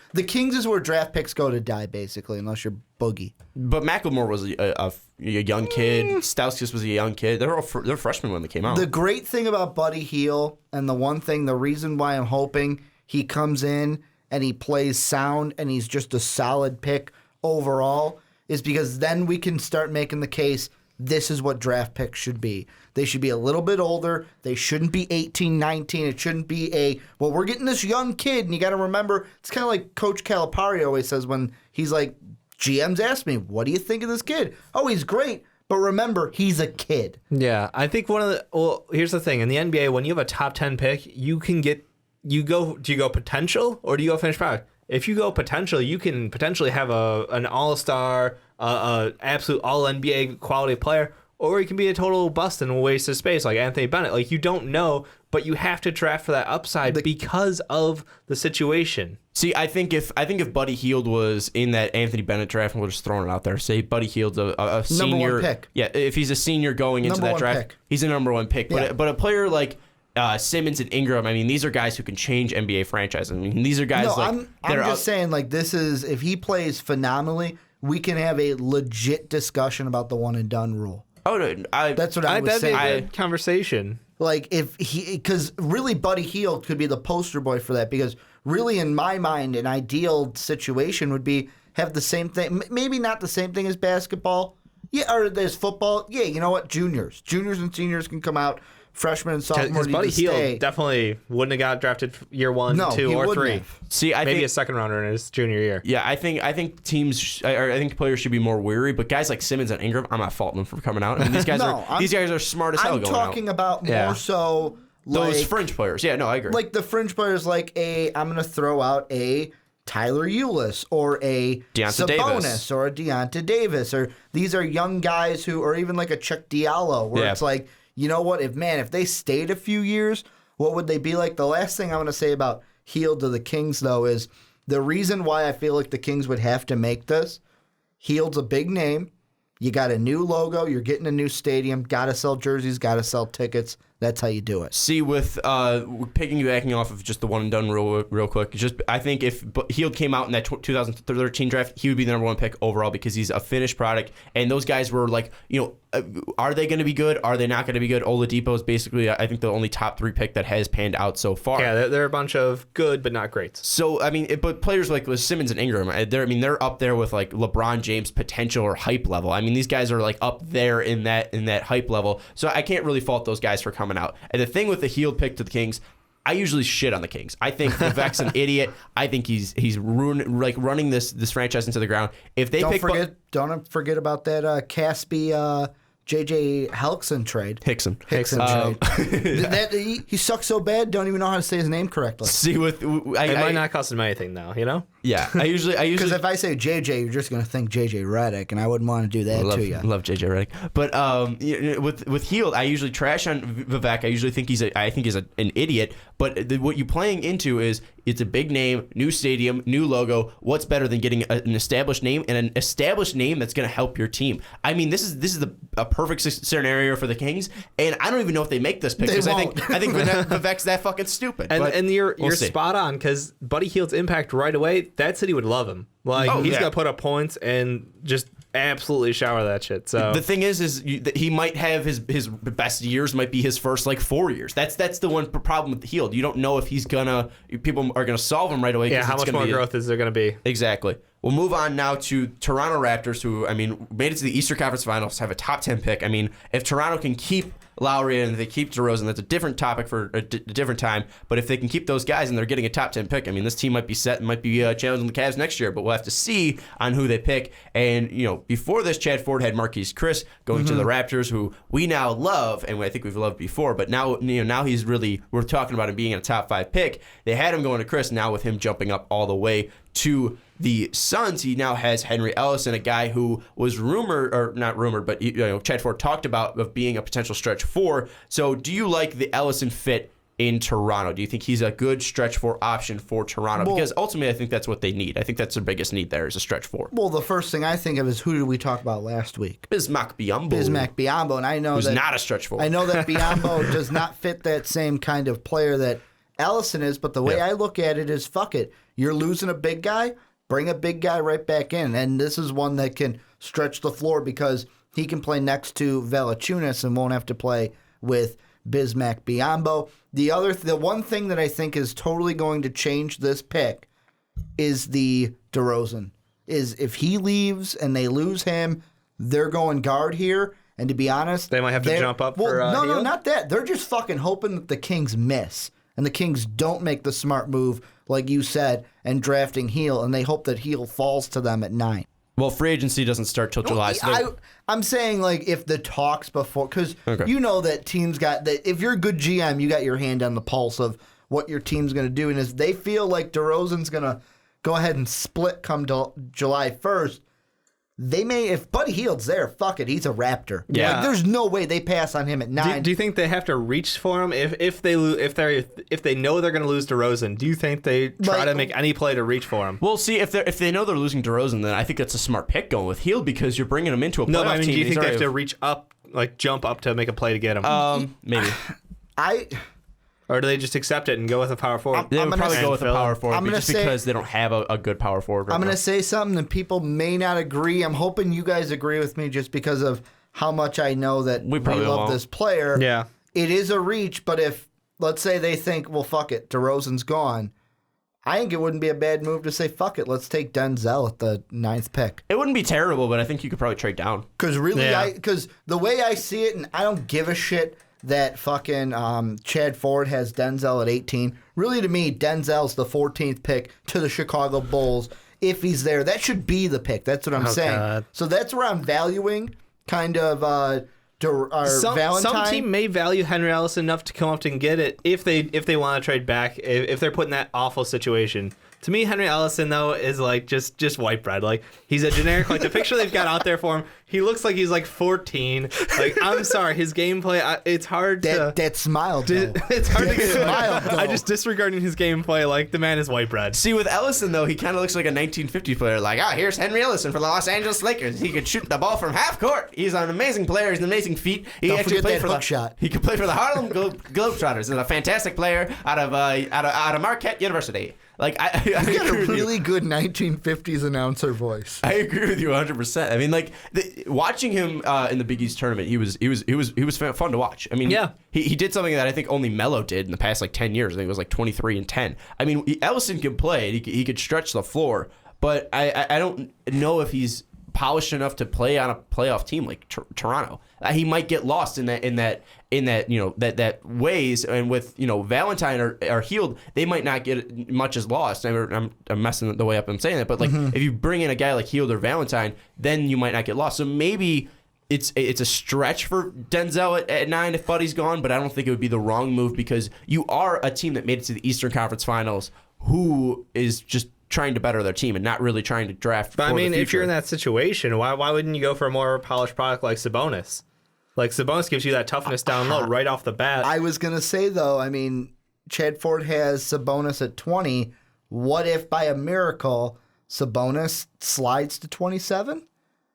Speaker 3: draft picks go to die basically, unless you're Boogie.
Speaker 2: But McLemore was a young kid. Stauskas was a young kid. They're freshmen when they came out.
Speaker 3: The great thing about Buddy Hield, and the reason why I'm hoping he comes in and he plays sound and he's just a solid pick overall, is because then we can start making the case. This is what draft picks should be. They should be a little bit older. They shouldn't be 18, 19. It shouldn't be we're getting this young kid. And you got to remember, it's kind of like Coach Calipari always says when he's like, GMs ask me, what do you think of this kid? Oh, he's great. But remember, he's a kid.
Speaker 4: Yeah, I think here's the thing. In the NBA, when you have a top 10 pick, do you go potential or do you go finished product? If you go potential, you can potentially have an all-star, absolute all-NBA quality player, or you can be a total bust and a waste of space like Anthony Bennett. Like, you don't know, but you have to draft for that upside because of the situation.
Speaker 2: See, I think if Buddy Hield was in that Anthony Bennett draft, and we're just throwing it out there, say Buddy Hield's a senior.
Speaker 3: Number one pick.
Speaker 2: Yeah, if he's a senior going into that draft, he's a number one pick.
Speaker 3: Yeah.
Speaker 2: But a player like... Simmons and Ingram, I mean, these are guys who can change NBA franchises. I mean, these are guys
Speaker 3: I'm just saying, like, this is, if he plays phenomenally, we can have a legit discussion about the one and done rule.
Speaker 2: Oh, no,
Speaker 3: that's what I was saying.
Speaker 4: That'd be a good conversation.
Speaker 3: Like, because really Buddy Hield could be the poster boy for that, because really in my mind, an ideal situation would be have the same thing, maybe not the same thing as basketball, or there's football. Yeah, you know what? Juniors and seniors can come out. Freshmen and sophomore need
Speaker 4: Buddy
Speaker 3: to stay.
Speaker 4: Hield definitely wouldn't have got drafted year 1, 2, or 3.
Speaker 3: Have.
Speaker 2: See, I
Speaker 4: maybe
Speaker 2: think,
Speaker 4: a second rounder in his junior year.
Speaker 2: Yeah, I think teams, I think players should be more wary. But guys like Simmons and Ingram, I'm not faulting them for coming out. I mean, these guys are smart as hell.
Speaker 3: I'm talking about more so like,
Speaker 2: those fringe players. Yeah, no, I agree.
Speaker 3: Like the fringe players, like I'm going to throw out a Tyler Ulis or a
Speaker 2: Deonta
Speaker 3: Sabonis
Speaker 2: Davis.
Speaker 3: or a Deonta Davis, or these are young guys who, or even like a Chuck Diallo, where it's like. You know what? If they stayed a few years, what would they be like? The last thing I want to say about Hield to the Kings, though, is the reason why I feel like the Kings would have to make this. Hield's a big name. You got a new logo. You're getting a new stadium. Got to sell jerseys. Got to sell tickets. That's how you do it.
Speaker 2: See, with piggybacking off of just the one and done real quick, I think if Hield came out in that 2013 draft, he would be the number one pick overall because he's a finished product. And those guys were like, are they going to be good? Are they not going to be good? Oladipo is basically, I think, the only top 3 pick that has panned out so far.
Speaker 4: Yeah, they're a bunch of good but not great.
Speaker 2: So, I mean, but players like Simmons and Ingram, they're up there with like LeBron James potential or hype level. I mean, these guys are like up there in that hype level. So I can't really fault those guys for coming out. And the thing with the Hield pick to the Kings, I usually shit on the Kings. I think Vivek's an idiot. I think he's running this franchise into the ground. If they
Speaker 3: don't forget about that Caspi J.J. Helkson trade.
Speaker 2: Hickson
Speaker 3: trade. He sucks so bad. Don't even know how to say his name correctly.
Speaker 2: See, it
Speaker 4: might not cost him anything though.
Speaker 2: Yeah, Yeah, I usually
Speaker 3: Because if I say JJ, you're just going to think JJ Redick, and I wouldn't want to do that to you.
Speaker 2: Love JJ Redick, but with Hield, I usually trash on Vivek. I usually think he's an idiot. But what you're playing into is it's a big name, new stadium, new logo. What's better than getting an established name and an established name that's going to help your team? I mean, this is a perfect scenario for the Kings, and I don't even know if they make this pick because I think Vivek's that fucking stupid.
Speaker 4: And you're spot on because Buddy Hield's impact right away. That city would love him. Like he's gonna put up points and just absolutely shower that shit. So
Speaker 2: the thing is that he might have his best years might be his first 4 years. That's the one problem with Hield. You don't know if people are gonna solve him right away.
Speaker 4: Yeah, how much more growth is there gonna be?
Speaker 2: Exactly. We'll move on now to Toronto Raptors, who made it to the Eastern Conference Finals, have a top 10 pick. If Toronto can keep Lowry and they keep DeRozan, that's a different topic for a different time. But if they can keep those guys and they're getting a top 10 pick, this team might be set and might be challenging the Cavs next year. But we'll have to see on who they pick. And before this, Chad Ford had Marquise Chris going to the Raptors, who we now love, and I think we've loved before. But now he's really, we're talking about him being a top 5 pick. They had him going to Chris. Now with him jumping up all the way to the Suns, he now has Henry Ellison, a guy who was rumored, or not rumored, but Chad Ford talked about of being a potential stretch 4. So do you like the Ellison fit in Toronto? Do you think he's a good stretch 4 option for Toronto? Because ultimately I think that's what they need. I think that's their biggest need there is a stretch 4.
Speaker 3: Well, the first thing I think of is who did we talk about last week?
Speaker 2: Bismack Biyombo.
Speaker 3: And I know
Speaker 2: who's not a stretch 4.
Speaker 3: I know that Biyombo does not fit that same kind of player that Ellison is, but the way I look at it is, fuck it. You're losing a big guy, bring a big guy right back in. And this is one that can stretch the floor because he can play next to Valanciunas and won't have to play with Bismack Biyombo. The one thing that I think is totally going to change this pick is the DeRozan. Is if he leaves and they lose him, they're going guard here. And to be honest,
Speaker 4: they might have to jump up for
Speaker 3: no, not that. They're just fucking hoping that the Kings miss. And the Kings don't make the smart move, like you said, and drafting Hield, and they hope that Hield falls to them at 9.
Speaker 2: Well, free agency doesn't start till July.
Speaker 3: I'm saying, if the talks before, because you know that teams got that. If you're a good GM, you got your hand on the pulse of what your team's going to do, and if they feel like DeRozan's going to go ahead and split come July 1st, they may, if Buddy Hield's there, fuck it, he's a Raptor.
Speaker 4: Yeah,
Speaker 3: there's no way they pass on him at 9.
Speaker 4: Do you think they have to reach for him if they know they're going to lose DeRozan? Do you think they try to make any play to reach for him?
Speaker 2: Well, see, if they know they're losing DeRozan, then I think that's a smart pick going with Hield because you're bringing him into a playoff team.
Speaker 4: Do you think they have to reach up, jump up to make a play to get him?
Speaker 2: Maybe.
Speaker 4: Or do they just accept it and go with a power forward?
Speaker 2: They would probably go with a power forward because they don't have a good power forward right
Speaker 3: I'm going to say something that people may not agree. I'm hoping you guys agree with me just because of how much I know that we love this player.
Speaker 4: Yeah.
Speaker 3: It is a reach, but if, let's say they think, well, fuck it, DeRozan's gone, I think it wouldn't be a bad move to say, fuck it, let's take Denzel at the 9th pick.
Speaker 2: It wouldn't be terrible, but I think you could probably trade down.
Speaker 3: Because because the way I see it, and I don't give a shit that fucking Chad Ford has Denzel at 18. Really, to me, Denzel's the 14th pick to the Chicago Bulls. If he's there, that should be the pick. That's what I'm saying. God. So that's where I'm valuing kind of Valentine.
Speaker 4: Some team may value Henry Ellison enough to come up and get it if they want to trade back, if they're put in that awful situation. To me, Henry Ellison, though, is just white bread. He's a generic, the picture they've got out there for him, he looks like he's 14. I'm sorry, his gameplay, it's hard to...
Speaker 3: That smile, though.
Speaker 4: It's hard to get smile, though. I just disregarding his gameplay, the man is white bread.
Speaker 2: See, with Ellison, though, he kind of looks like a 1950s player. Here's Henry Ellison for the Los Angeles Lakers. He could shoot the ball from half court. He's an amazing player. He's an amazing feat.
Speaker 3: Don't forget that hook shot.
Speaker 2: He could play for the Harlem Globetrotters. He's a fantastic player out of Marquette University.
Speaker 3: He's got a really good 1950s announcer voice.
Speaker 2: I agree with you 100%. Watching him in the Big East tournament, he was fun to watch. He did something that I think only Melo did in the past 10 years. I think it was 23-10. Ellison can play. He could stretch the floor, but I don't know if he's polished enough to play on a playoff team like Toronto. He might get lost in that ways, and with Valentine or Hield, they might not get much as lost. I'm messing the way up I'm saying that, but if you bring in a guy like Hield or Valentine, then you might not get lost. So maybe it's a stretch for Denzel at 9 if Buddy's gone, but I don't think it would be the wrong move because you are a team that made it to the Eastern Conference Finals who is just trying to better their team and not really trying to draft.
Speaker 4: But
Speaker 2: for
Speaker 4: I mean,
Speaker 2: the
Speaker 4: if you're
Speaker 2: future.
Speaker 4: in that situation, why wouldn't you go for a more polished product like Sabonis? Like Sabonis gives you that toughness down low right off the bat.
Speaker 3: I was going to say, though, I mean, Chad Ford has Sabonis at 20. What if by a miracle Sabonis slides to 27?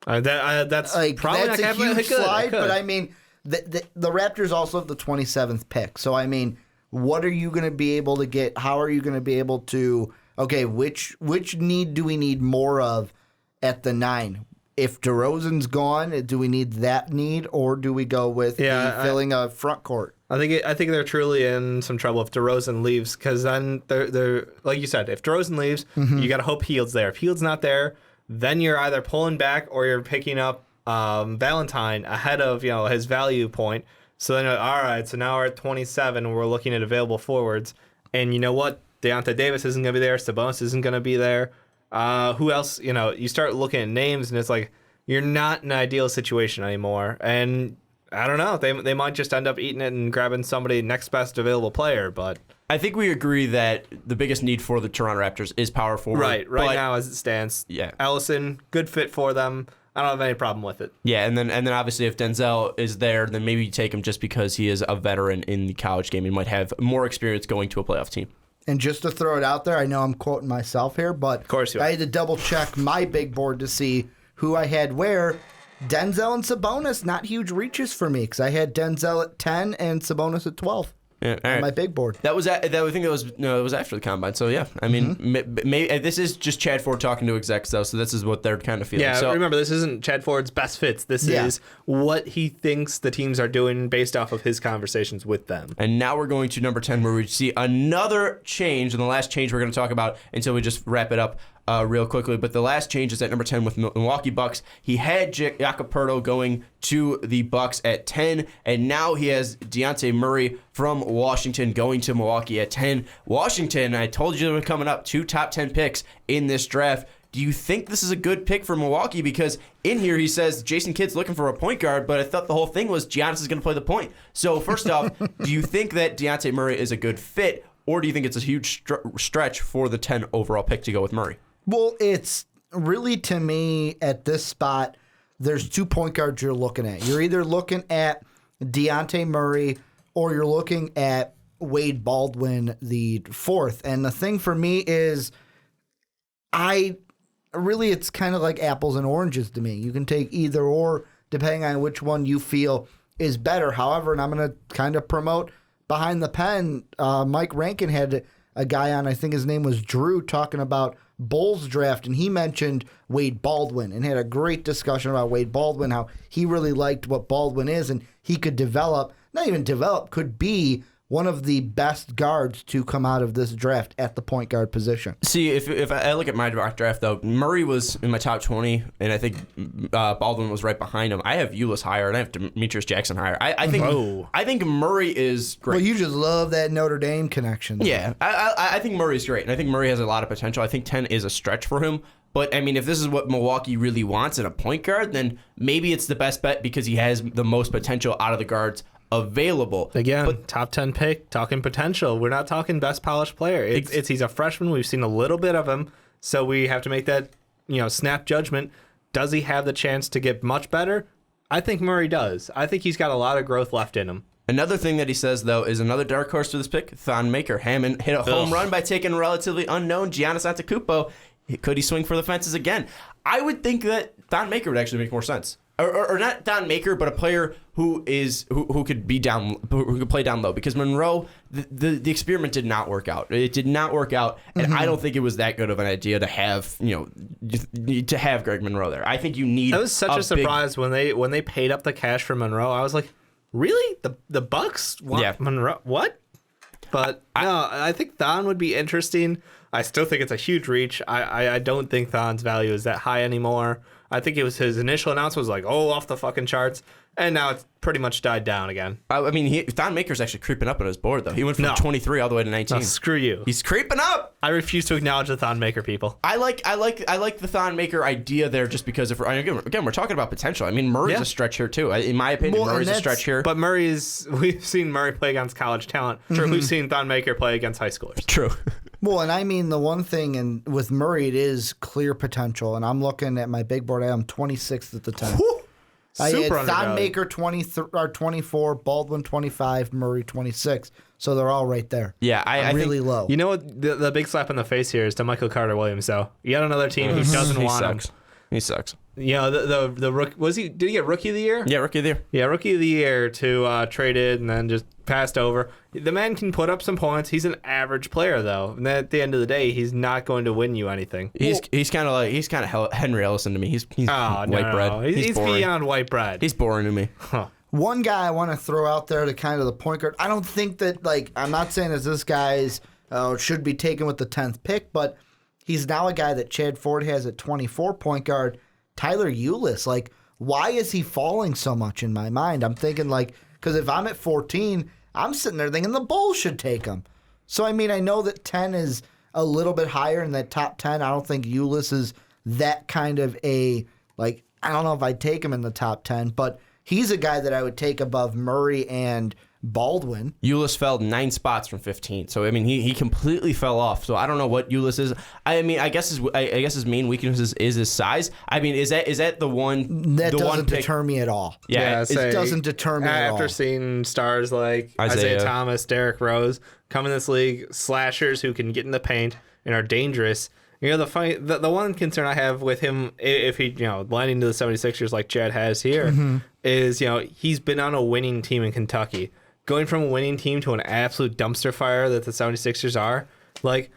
Speaker 4: That's probably
Speaker 3: that's
Speaker 4: not
Speaker 3: a huge slide,
Speaker 4: It could.
Speaker 3: but I mean, the Raptors also have the 27th pick. So, I mean, what are you going to be able to get? How are you going to be able to, okay, which need do we need more of at the 9? If DeRozan's gone, do we need that need, or do we go with filling a front court?
Speaker 4: I think they're truly in some trouble if DeRozan leaves, because then they're like you said, if DeRozan leaves, you got to hope Hield's there. If Hield's not there, then you're either pulling back or you're picking up Valentine ahead of his value point. So then, all right, so now we're at 27 and we're looking at available forwards. And you know what? Deonte Davis isn't going to be there. Sabonis isn't going to be there. Who else? You start looking at names and it's like you're not in an ideal situation anymore. And I don't know. They might just end up eating it and grabbing somebody next best available player. But
Speaker 2: I think we agree that the biggest need for the Toronto Raptors is power forward.
Speaker 4: Right now as it stands.
Speaker 2: Yeah.
Speaker 4: Ellison, good fit for them. I don't have any problem with it.
Speaker 2: Yeah, and then obviously if Denzel is there, then maybe you take him just because he is a veteran in the college game and might have more experience going to a playoff team.
Speaker 3: And just to throw it out there, I know I'm quoting myself here, but
Speaker 4: of course
Speaker 3: I had to double check my big board to see who I had where. Denzel and Sabonis, not huge reaches for me because I had Denzel at 10 and Sabonis at 12
Speaker 2: Yeah, all
Speaker 3: on
Speaker 2: right.
Speaker 3: my big board.
Speaker 2: I think it was after the combine. So yeah, I mean, maybe this is just Chad Ford talking to execs though. So this is what they're kind of feeling.
Speaker 4: Yeah,
Speaker 2: so,
Speaker 4: remember, this isn't Chad Ford's best fits. This is what he thinks the teams are doing based off of his conversations with them.
Speaker 2: And now we're going to number 10, where we see another change, and the last change we're going to talk about until we just wrap it up real quickly. But the last change is at number 10 with Milwaukee Bucks. He had Jakob going to the Bucks at 10, and now he has Dejounte Murray from Washington going to Milwaukee at 10. Washington, I told you they were coming up, 2 top 10 picks in this draft. Do you think this is a good pick for Milwaukee? Because in here he says Jason Kidd's looking for a point guard, but I thought the whole thing was Giannis is going to play the point. So first off, do you think that Dejounte Murray is a good fit, or do you think it's a huge stretch for the 10 overall pick to go with Murray?
Speaker 3: Well, it's really, to me, at this spot, there's 2 point guards you're looking at. You're either looking at Dejounte Murray or you're looking at Wade Baldwin, the 4th. And the thing for me is it's kind of like apples and oranges to me. You can take either or depending on which one you feel is better. However, and I'm going to kind of promote Behind the Pen, Mike Rankin had a guy on, I think his name was Drew, talking about Bulls draft, and he mentioned Wade Baldwin and had a great discussion about Wade Baldwin, how he really liked what Baldwin is, and he could could be one of the best guards to come out of this draft at the point guard position.
Speaker 2: See, if I look at my mock draft, though, Murray was in my top 20, and I think Baldwin was right behind him. I have Ulis higher, and I have Demetrius Jackson higher. I think Murray is great.
Speaker 3: Well, you just love that Notre Dame connection.
Speaker 2: Yeah, I think Murray's great, and I think Murray has a lot of potential. I think 10 is a stretch for him. But, I mean, if this is what Milwaukee really wants in a point guard, then maybe it's the best bet because he has the most potential out of the guards available.
Speaker 4: Again, top 10 pick, talking potential. We're not talking best polished player. He's a freshman. We've seen a little bit of him, so we have to make that snap judgment. Does he have the chance to get much better? I think Murray does. I think he's got a lot of growth left in him.
Speaker 2: Another thing that he says, though, is another dark horse for this pick, Thon Maker. Hammond hit a home run by taking relatively unknown Giannis Antetokounmpo. Could he swing for the fences again? I would think that Thon Maker would actually make more sense. Or not Thon Maker, but a player who could be down, who could play down low. Because Monroe, the experiment did not work out. It did not work out, and I don't think it was that good of an idea to have Greg Monroe there. I think you need.
Speaker 4: That was such a surprise when they paid up the cash for Monroe. I was like, really? The Bucks want Monroe? What? But no, I think Thon would be interesting. I still think it's a huge reach. I don't think Thon's value is that high anymore. I think it was his initial announcement was like, off the fucking charts. And now it's pretty much died down again.
Speaker 2: I mean, Thon Maker's actually creeping up on his board, though. He went from 23 all the way to 19.
Speaker 4: No, screw you.
Speaker 2: He's creeping up.
Speaker 4: I refuse to acknowledge the Thon Maker people.
Speaker 2: I like the Thon Maker idea there just because of again we're talking about potential. I mean, Murray's a stretch here too. In my opinion, Murray's a stretch here.
Speaker 4: But we've seen Murray play against college talent. Sure, we've seen Thon Maker play against high schoolers.
Speaker 2: True.
Speaker 3: Well, and I mean the one thing, and with Murray, it is clear potential. And I'm looking at my big board. I am 26th at the time. I had
Speaker 4: Super
Speaker 3: Thon
Speaker 4: undervalued.
Speaker 3: Maker 24, Baldwin 25, Murray 26. So they're all right there.
Speaker 2: Yeah, I
Speaker 3: really
Speaker 2: think,
Speaker 3: low.
Speaker 4: You know what? The big slap in the face here is to Michael Carter-Williams, though. You got another team who doesn't
Speaker 2: he
Speaker 4: want
Speaker 2: sucks.
Speaker 4: him.
Speaker 2: He sucks.
Speaker 4: You know, the rookie, did he get Rookie of the Year?
Speaker 2: Yeah, rookie of the year.
Speaker 4: Yeah, Rookie of the Year to traded and then just passed over. The man can put up some points. He's an average player, though. And at the end of the day, he's not going to win you anything.
Speaker 2: He's kind of Henry Ellison to me. He's
Speaker 4: Oh,
Speaker 2: white bread.
Speaker 4: no. He's
Speaker 2: boring.
Speaker 4: beyond white bread.
Speaker 2: He's boring to me.
Speaker 4: Huh.
Speaker 3: One guy I want to throw out there to kind of the point guard. I don't think that, like, I'm not saying that this guy's should be taken with the 10th pick, but he's now a guy that Chard Ford has at 24 point guard. Tyler Ulis, like, why is he falling so much in my mind? I'm thinking, like, because if I'm at 14, I'm sitting there thinking the Bulls should take him. So, I mean, I know that 10 is a little bit higher in that top 10. I don't think Ulis is that kind of a, like, I don't know if I'd take him in the top 10, but he's a guy that I would take above Murray and Baldwin.
Speaker 2: Ulis fell 9 spots from 15, so I mean he completely fell off. So I don't know what Ulis is. I mean I guess his main weakness is his size. I mean is that the one
Speaker 3: That
Speaker 2: the
Speaker 3: doesn't
Speaker 2: one pick?
Speaker 3: deter me at all.
Speaker 2: Yeah,
Speaker 3: it doesn't deter me at all.
Speaker 4: After seeing stars like Isaiah Thomas, Derrick Rose come in this league, slashers who can get in the paint and are dangerous. You know, the one concern I have with him, if he, landing to the 76ers like Chad has here, is, he's been on a winning team in Kentucky. Going from a winning team to an absolute dumpster fire that the 76ers are, like,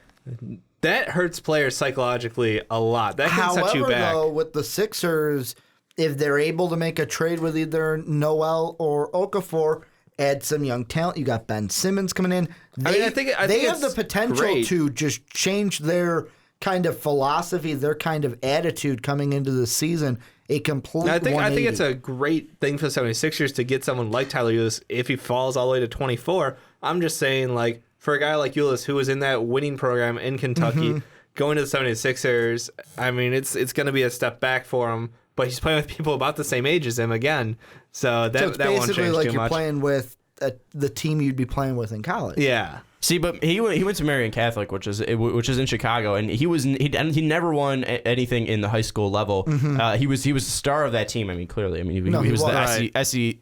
Speaker 4: that hurts players psychologically a lot. That can set you back.
Speaker 3: However, though, with the Sixers, if they're able to make a trade with either Noel or Okafor, add some young talent. You got Ben Simmons coming in.
Speaker 4: I think
Speaker 3: they have the
Speaker 4: it's
Speaker 3: potential
Speaker 4: great.
Speaker 3: to just change their kind of philosophy, their kind of attitude coming into the season. A complete
Speaker 4: I think
Speaker 3: 180.
Speaker 4: it's a great thing for the 76ers to get someone like Tyler Ulis if he falls all the way to 24. I'm just saying, like, for a guy like Ulis who was in that winning program in Kentucky, going to the 76ers, I mean, it's going to be a step back for him. But he's playing with people about the same age as him again, so that
Speaker 3: it's
Speaker 4: that won't
Speaker 3: basically
Speaker 4: change
Speaker 3: like
Speaker 4: too
Speaker 3: you're
Speaker 4: much.
Speaker 3: playing with the team you'd be playing with in college.
Speaker 4: Yeah.
Speaker 2: See, but he went to Marian Catholic, which is in Chicago, and he never won anything in the high school level. He was the star of that team. I mean, clearly, I mean, he was the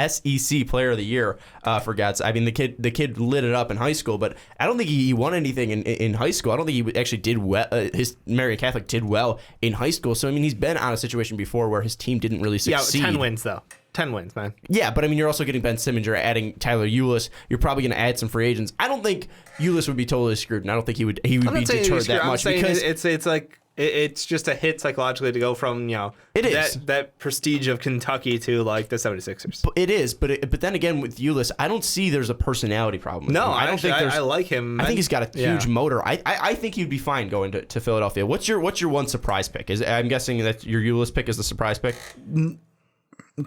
Speaker 2: SEC Player of the Year for God's. I mean, the kid lit it up in high school, but I don't think he won anything in high school. I don't think he actually did well. His Marian Catholic did well in high school. So I mean, he's been on a situation before where his team didn't really succeed.
Speaker 4: Yeah, 10 wins though. 10 wins, man.
Speaker 2: Yeah, but I mean, you're also getting Ben Simmons. You're adding Tyler Ulis. You're probably going to add some free agents. I don't think Ulis would be totally screwed, and I don't think he would be deterred that much because
Speaker 4: it's like it's just a hit psychologically to go from that prestige of Kentucky to like the 76ers.
Speaker 2: it is. But then again, with Ulis, I don't see there's a personality problem. With
Speaker 4: No,
Speaker 2: him.
Speaker 4: I like him.
Speaker 2: I think he's got a huge motor. I think he'd be fine going to Philadelphia. What's your one surprise pick? I'm guessing that your Ulis pick is the surprise pick.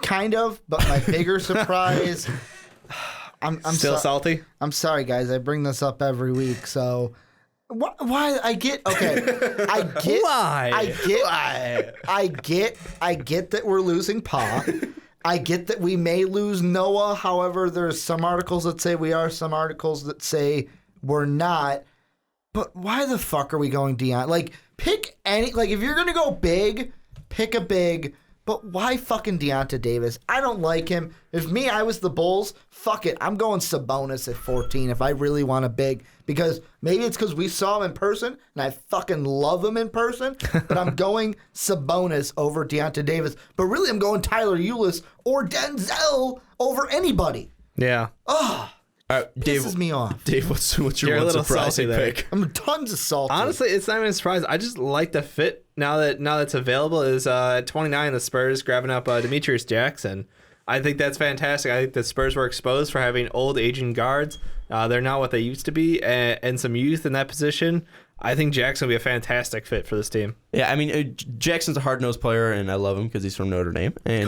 Speaker 3: Kind of, but my bigger surprise. I'm
Speaker 4: still salty.
Speaker 3: I'm sorry, guys. I bring this up every week. So, why I get okay? I get
Speaker 4: Why?
Speaker 3: I get that we're losing Pa. I get that we may lose Noah. However, there's some articles that say we are, some articles that say we're not. But why the fuck are we going Deion? Like, pick any. Like, if you're gonna go big, pick a big. But why fucking Deonta Davis? I don't like him. If I was the Bulls, fuck it. I'm going Sabonis at 14 if I really want a big. Because maybe it's because we saw him in person, and I fucking love him in person. But I'm going Sabonis over Deonta Davis. But really, I'm going Tyler Ulis or Denzel over anybody.
Speaker 4: Yeah.
Speaker 3: Oh,
Speaker 2: Dave,
Speaker 3: pisses me off.
Speaker 2: Dave, what's your
Speaker 4: You're a
Speaker 2: one
Speaker 4: little
Speaker 2: surprising
Speaker 4: salty there.
Speaker 2: pick?
Speaker 3: I'm tons of salty.
Speaker 4: Honestly, it's not even a surprise. I just like the fit now that it's available. Is at 29 the Spurs grabbing up Demetrius Jackson. I think that's fantastic. I think the Spurs were exposed for having old aging guards. They're not what they used to be, and some youth in that position. I think Jackson will be a fantastic fit for this team.
Speaker 2: Yeah, I mean, Jackson's a hard-nosed player, and I love him because he's from Notre Dame, and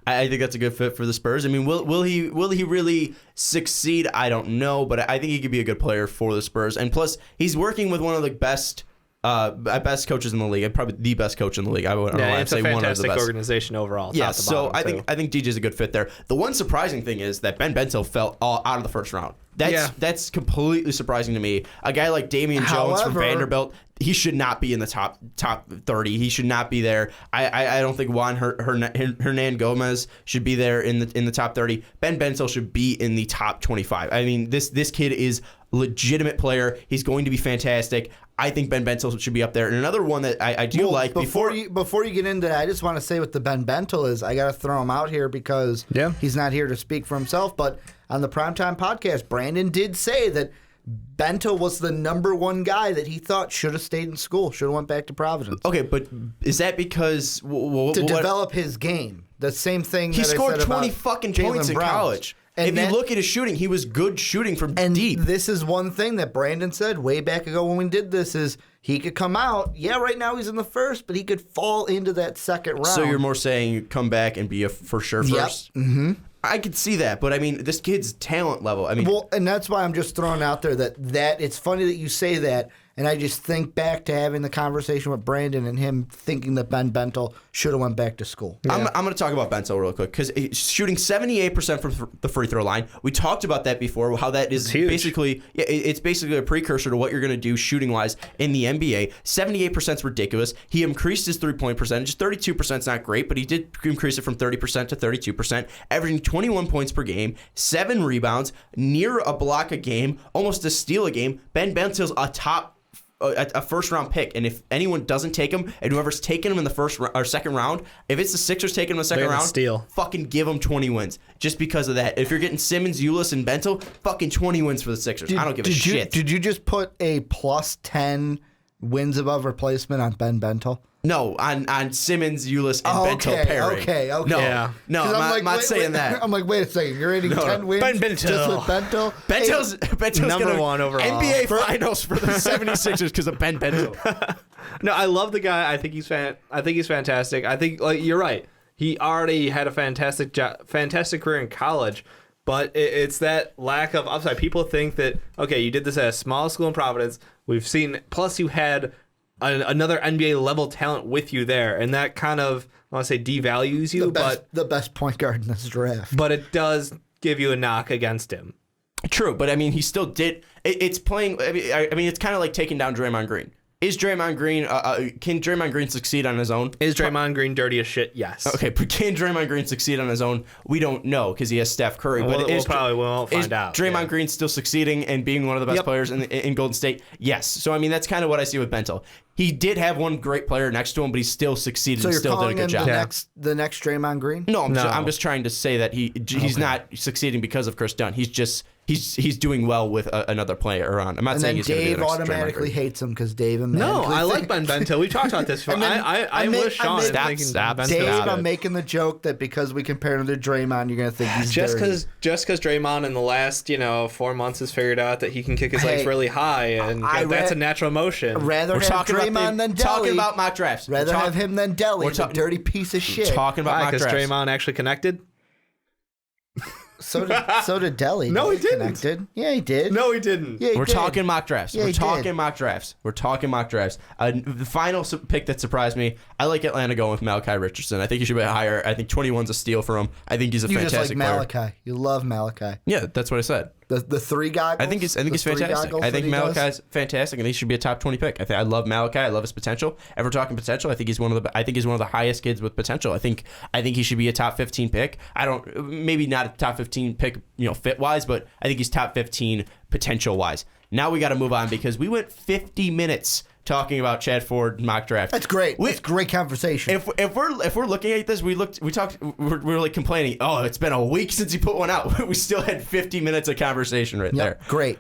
Speaker 2: I think that's a good fit for the Spurs. I mean, will he really succeed? I don't know, but I think he could be a good player for the Spurs. And plus, he's working with one of the best coaches in the league, probably the best coach in the league. I would
Speaker 4: It's
Speaker 2: say
Speaker 4: a
Speaker 2: one of the
Speaker 4: fantastic
Speaker 2: best.
Speaker 4: organization overall.
Speaker 2: Yeah, so
Speaker 4: I
Speaker 2: I think DJ's a good fit there. The one surprising thing is that Ben Bentil fell all out of the first round. That's completely surprising to me. A guy like Damian Jones from Vanderbilt, he should not be in the top 30. He should not be there. I don't think Juan Hernan Gomez should be there in the top 30. Ben Bentil should be in the top 25. I mean, this kid is a legitimate player. He's going to be fantastic. I think Ben Bentil should be up there. And another one that I do like
Speaker 3: before you get into that, I just want to say what the Ben Bentil is. I got to throw him out here because he's not here to speak for himself. But on the Primetime Podcast, Brandon did say that Bentil was the number one guy that he thought should have stayed in school, should have went back to Providence.
Speaker 2: Okay, but is that because
Speaker 3: to develop his game? The same thing.
Speaker 2: He scored 20 fucking points in college. And if you look at his shooting, he was good shooting from deep.
Speaker 3: This is one thing that Brandon said way back ago when we did this is he could come out. Yeah, right now he's in the first, but he could fall into that second round.
Speaker 2: So you're more saying come back and be a for sure first?
Speaker 3: Yep. Mm-hmm.
Speaker 2: I could see that, but I mean, this kid's talent level. I mean,
Speaker 3: well, and that's why I'm just throwing out there that it's funny that you say that, and I just think back to having the conversation with Brandon and him thinking that Ben Bentil should have went back to school.
Speaker 2: Yeah. I'm going to talk about Bentil real quick because he's shooting 78% from the free throw line. We talked about that before, how that is basically it's basically a precursor to what you're going to do shooting wise in the NBA. 78% is ridiculous. He increased his 3-point percentage. 32% is not great, but he did increase it from 30% to 32%, averaging 21 points per game, 7 rebounds, near a block a game, almost a steal a game. Ben Bentil's a first-round pick, and if anyone doesn't take him, and whoever's taking him in the first or second round, if it's the Sixers taking him in the second round, fucking give him 20 wins just because of that. If you're getting Simmons, Ulis, and Bentil, fucking 20 wins for the Sixers. I don't give a shit.
Speaker 3: Did you just put a plus 10 wins above replacement on Ben Bentil?
Speaker 2: No, on Simmons, Ulis, and Bentil pairing.
Speaker 3: Okay.
Speaker 2: No, I'm not saying that.
Speaker 3: I'm like, wait a second. You're rating 10 wins
Speaker 4: Ben Bentil.
Speaker 3: just with Bentil?
Speaker 2: Bentil's
Speaker 4: number one overall.
Speaker 2: NBA Finals for the 76ers because of Ben Bentil.
Speaker 4: No, I love the guy. I think he's fantastic. I think you're right. He already had a fantastic career in college, but it's that lack of upside. People think that, okay, you did this at a small school in Providence. We've seen, plus you had another NBA level talent with you there, and that kind of, I want to say, devalues you,
Speaker 3: the best point guard in this draft.
Speaker 4: But it does give you a knock against him.
Speaker 2: True, but I mean, he still did. It's playing. I mean, it's kind of like taking down Draymond Green. Is Draymond Green? Can Draymond Green succeed on his own?
Speaker 4: Is Draymond Green dirty as shit? Yes.
Speaker 2: Okay, but can Draymond Green succeed on his own? We don't know because he has Steph Curry. But
Speaker 4: we'll probably find out.
Speaker 2: Draymond Green still succeeding and being one of the best players in Golden State? Yes. So I mean, that's kind of what I see with Bentil. He did have one great player next to him, but he still succeeded and still did a good job.
Speaker 3: The next Draymond Green?
Speaker 2: No, I'm just trying to say that he's not succeeding because of Chris Dunn. He's doing well with another player around. I'm not saying he's going to be the next Draymond Green.
Speaker 3: Dave automatically hates him because Dave and
Speaker 4: No, I like Ben Bentil. We've talked about this. I'm with Sean.
Speaker 2: Stop.
Speaker 3: Dave, I'm making the joke that because we compared him to Draymond, you're going to think he's
Speaker 4: just because Draymond in the last 4 months has figured out that he can kick his legs really high, and that's a natural motion.
Speaker 3: Rather have Draymond than Delly.
Speaker 2: Talking about mock drafts.
Speaker 3: Rather have him than Delly. He's a dirty piece of shit.
Speaker 2: Talking about mock drafts.
Speaker 4: Because Draymond actually connected.
Speaker 3: So did Delly.
Speaker 4: No, he didn't.
Speaker 3: Connected. Yeah, he did.
Speaker 4: No, he didn't.
Speaker 3: Yeah,
Speaker 2: We're talking mock drafts. We're talking mock drafts. The final pick that surprised me, I like Atlanta going with Malachi Richardson. I think he should be higher. I think 21's a steal for him. I think he's a fantastic player.
Speaker 3: You just like Malachi. You love Malachi.
Speaker 2: Yeah, that's what I said.
Speaker 3: The three goggles?
Speaker 2: I think he's fantastic. I think Malachi's fantastic, and he should be a top 20 pick. I love Malachi. I love his potential. If we're talking potential, I think he's one of the highest kids with potential. I think he should be a top 15 pick. Maybe not a top 15 pick, fit wise, but I think he's top 15 potential wise. Now we got to move on because we went 50 minutes talking about Chard Ford mock draft.
Speaker 3: That's great. That's great conversation.
Speaker 2: If we're looking at this, we were like complaining. Oh, it's been a week since he put one out. We still had 50 minutes of conversation there.
Speaker 3: Great.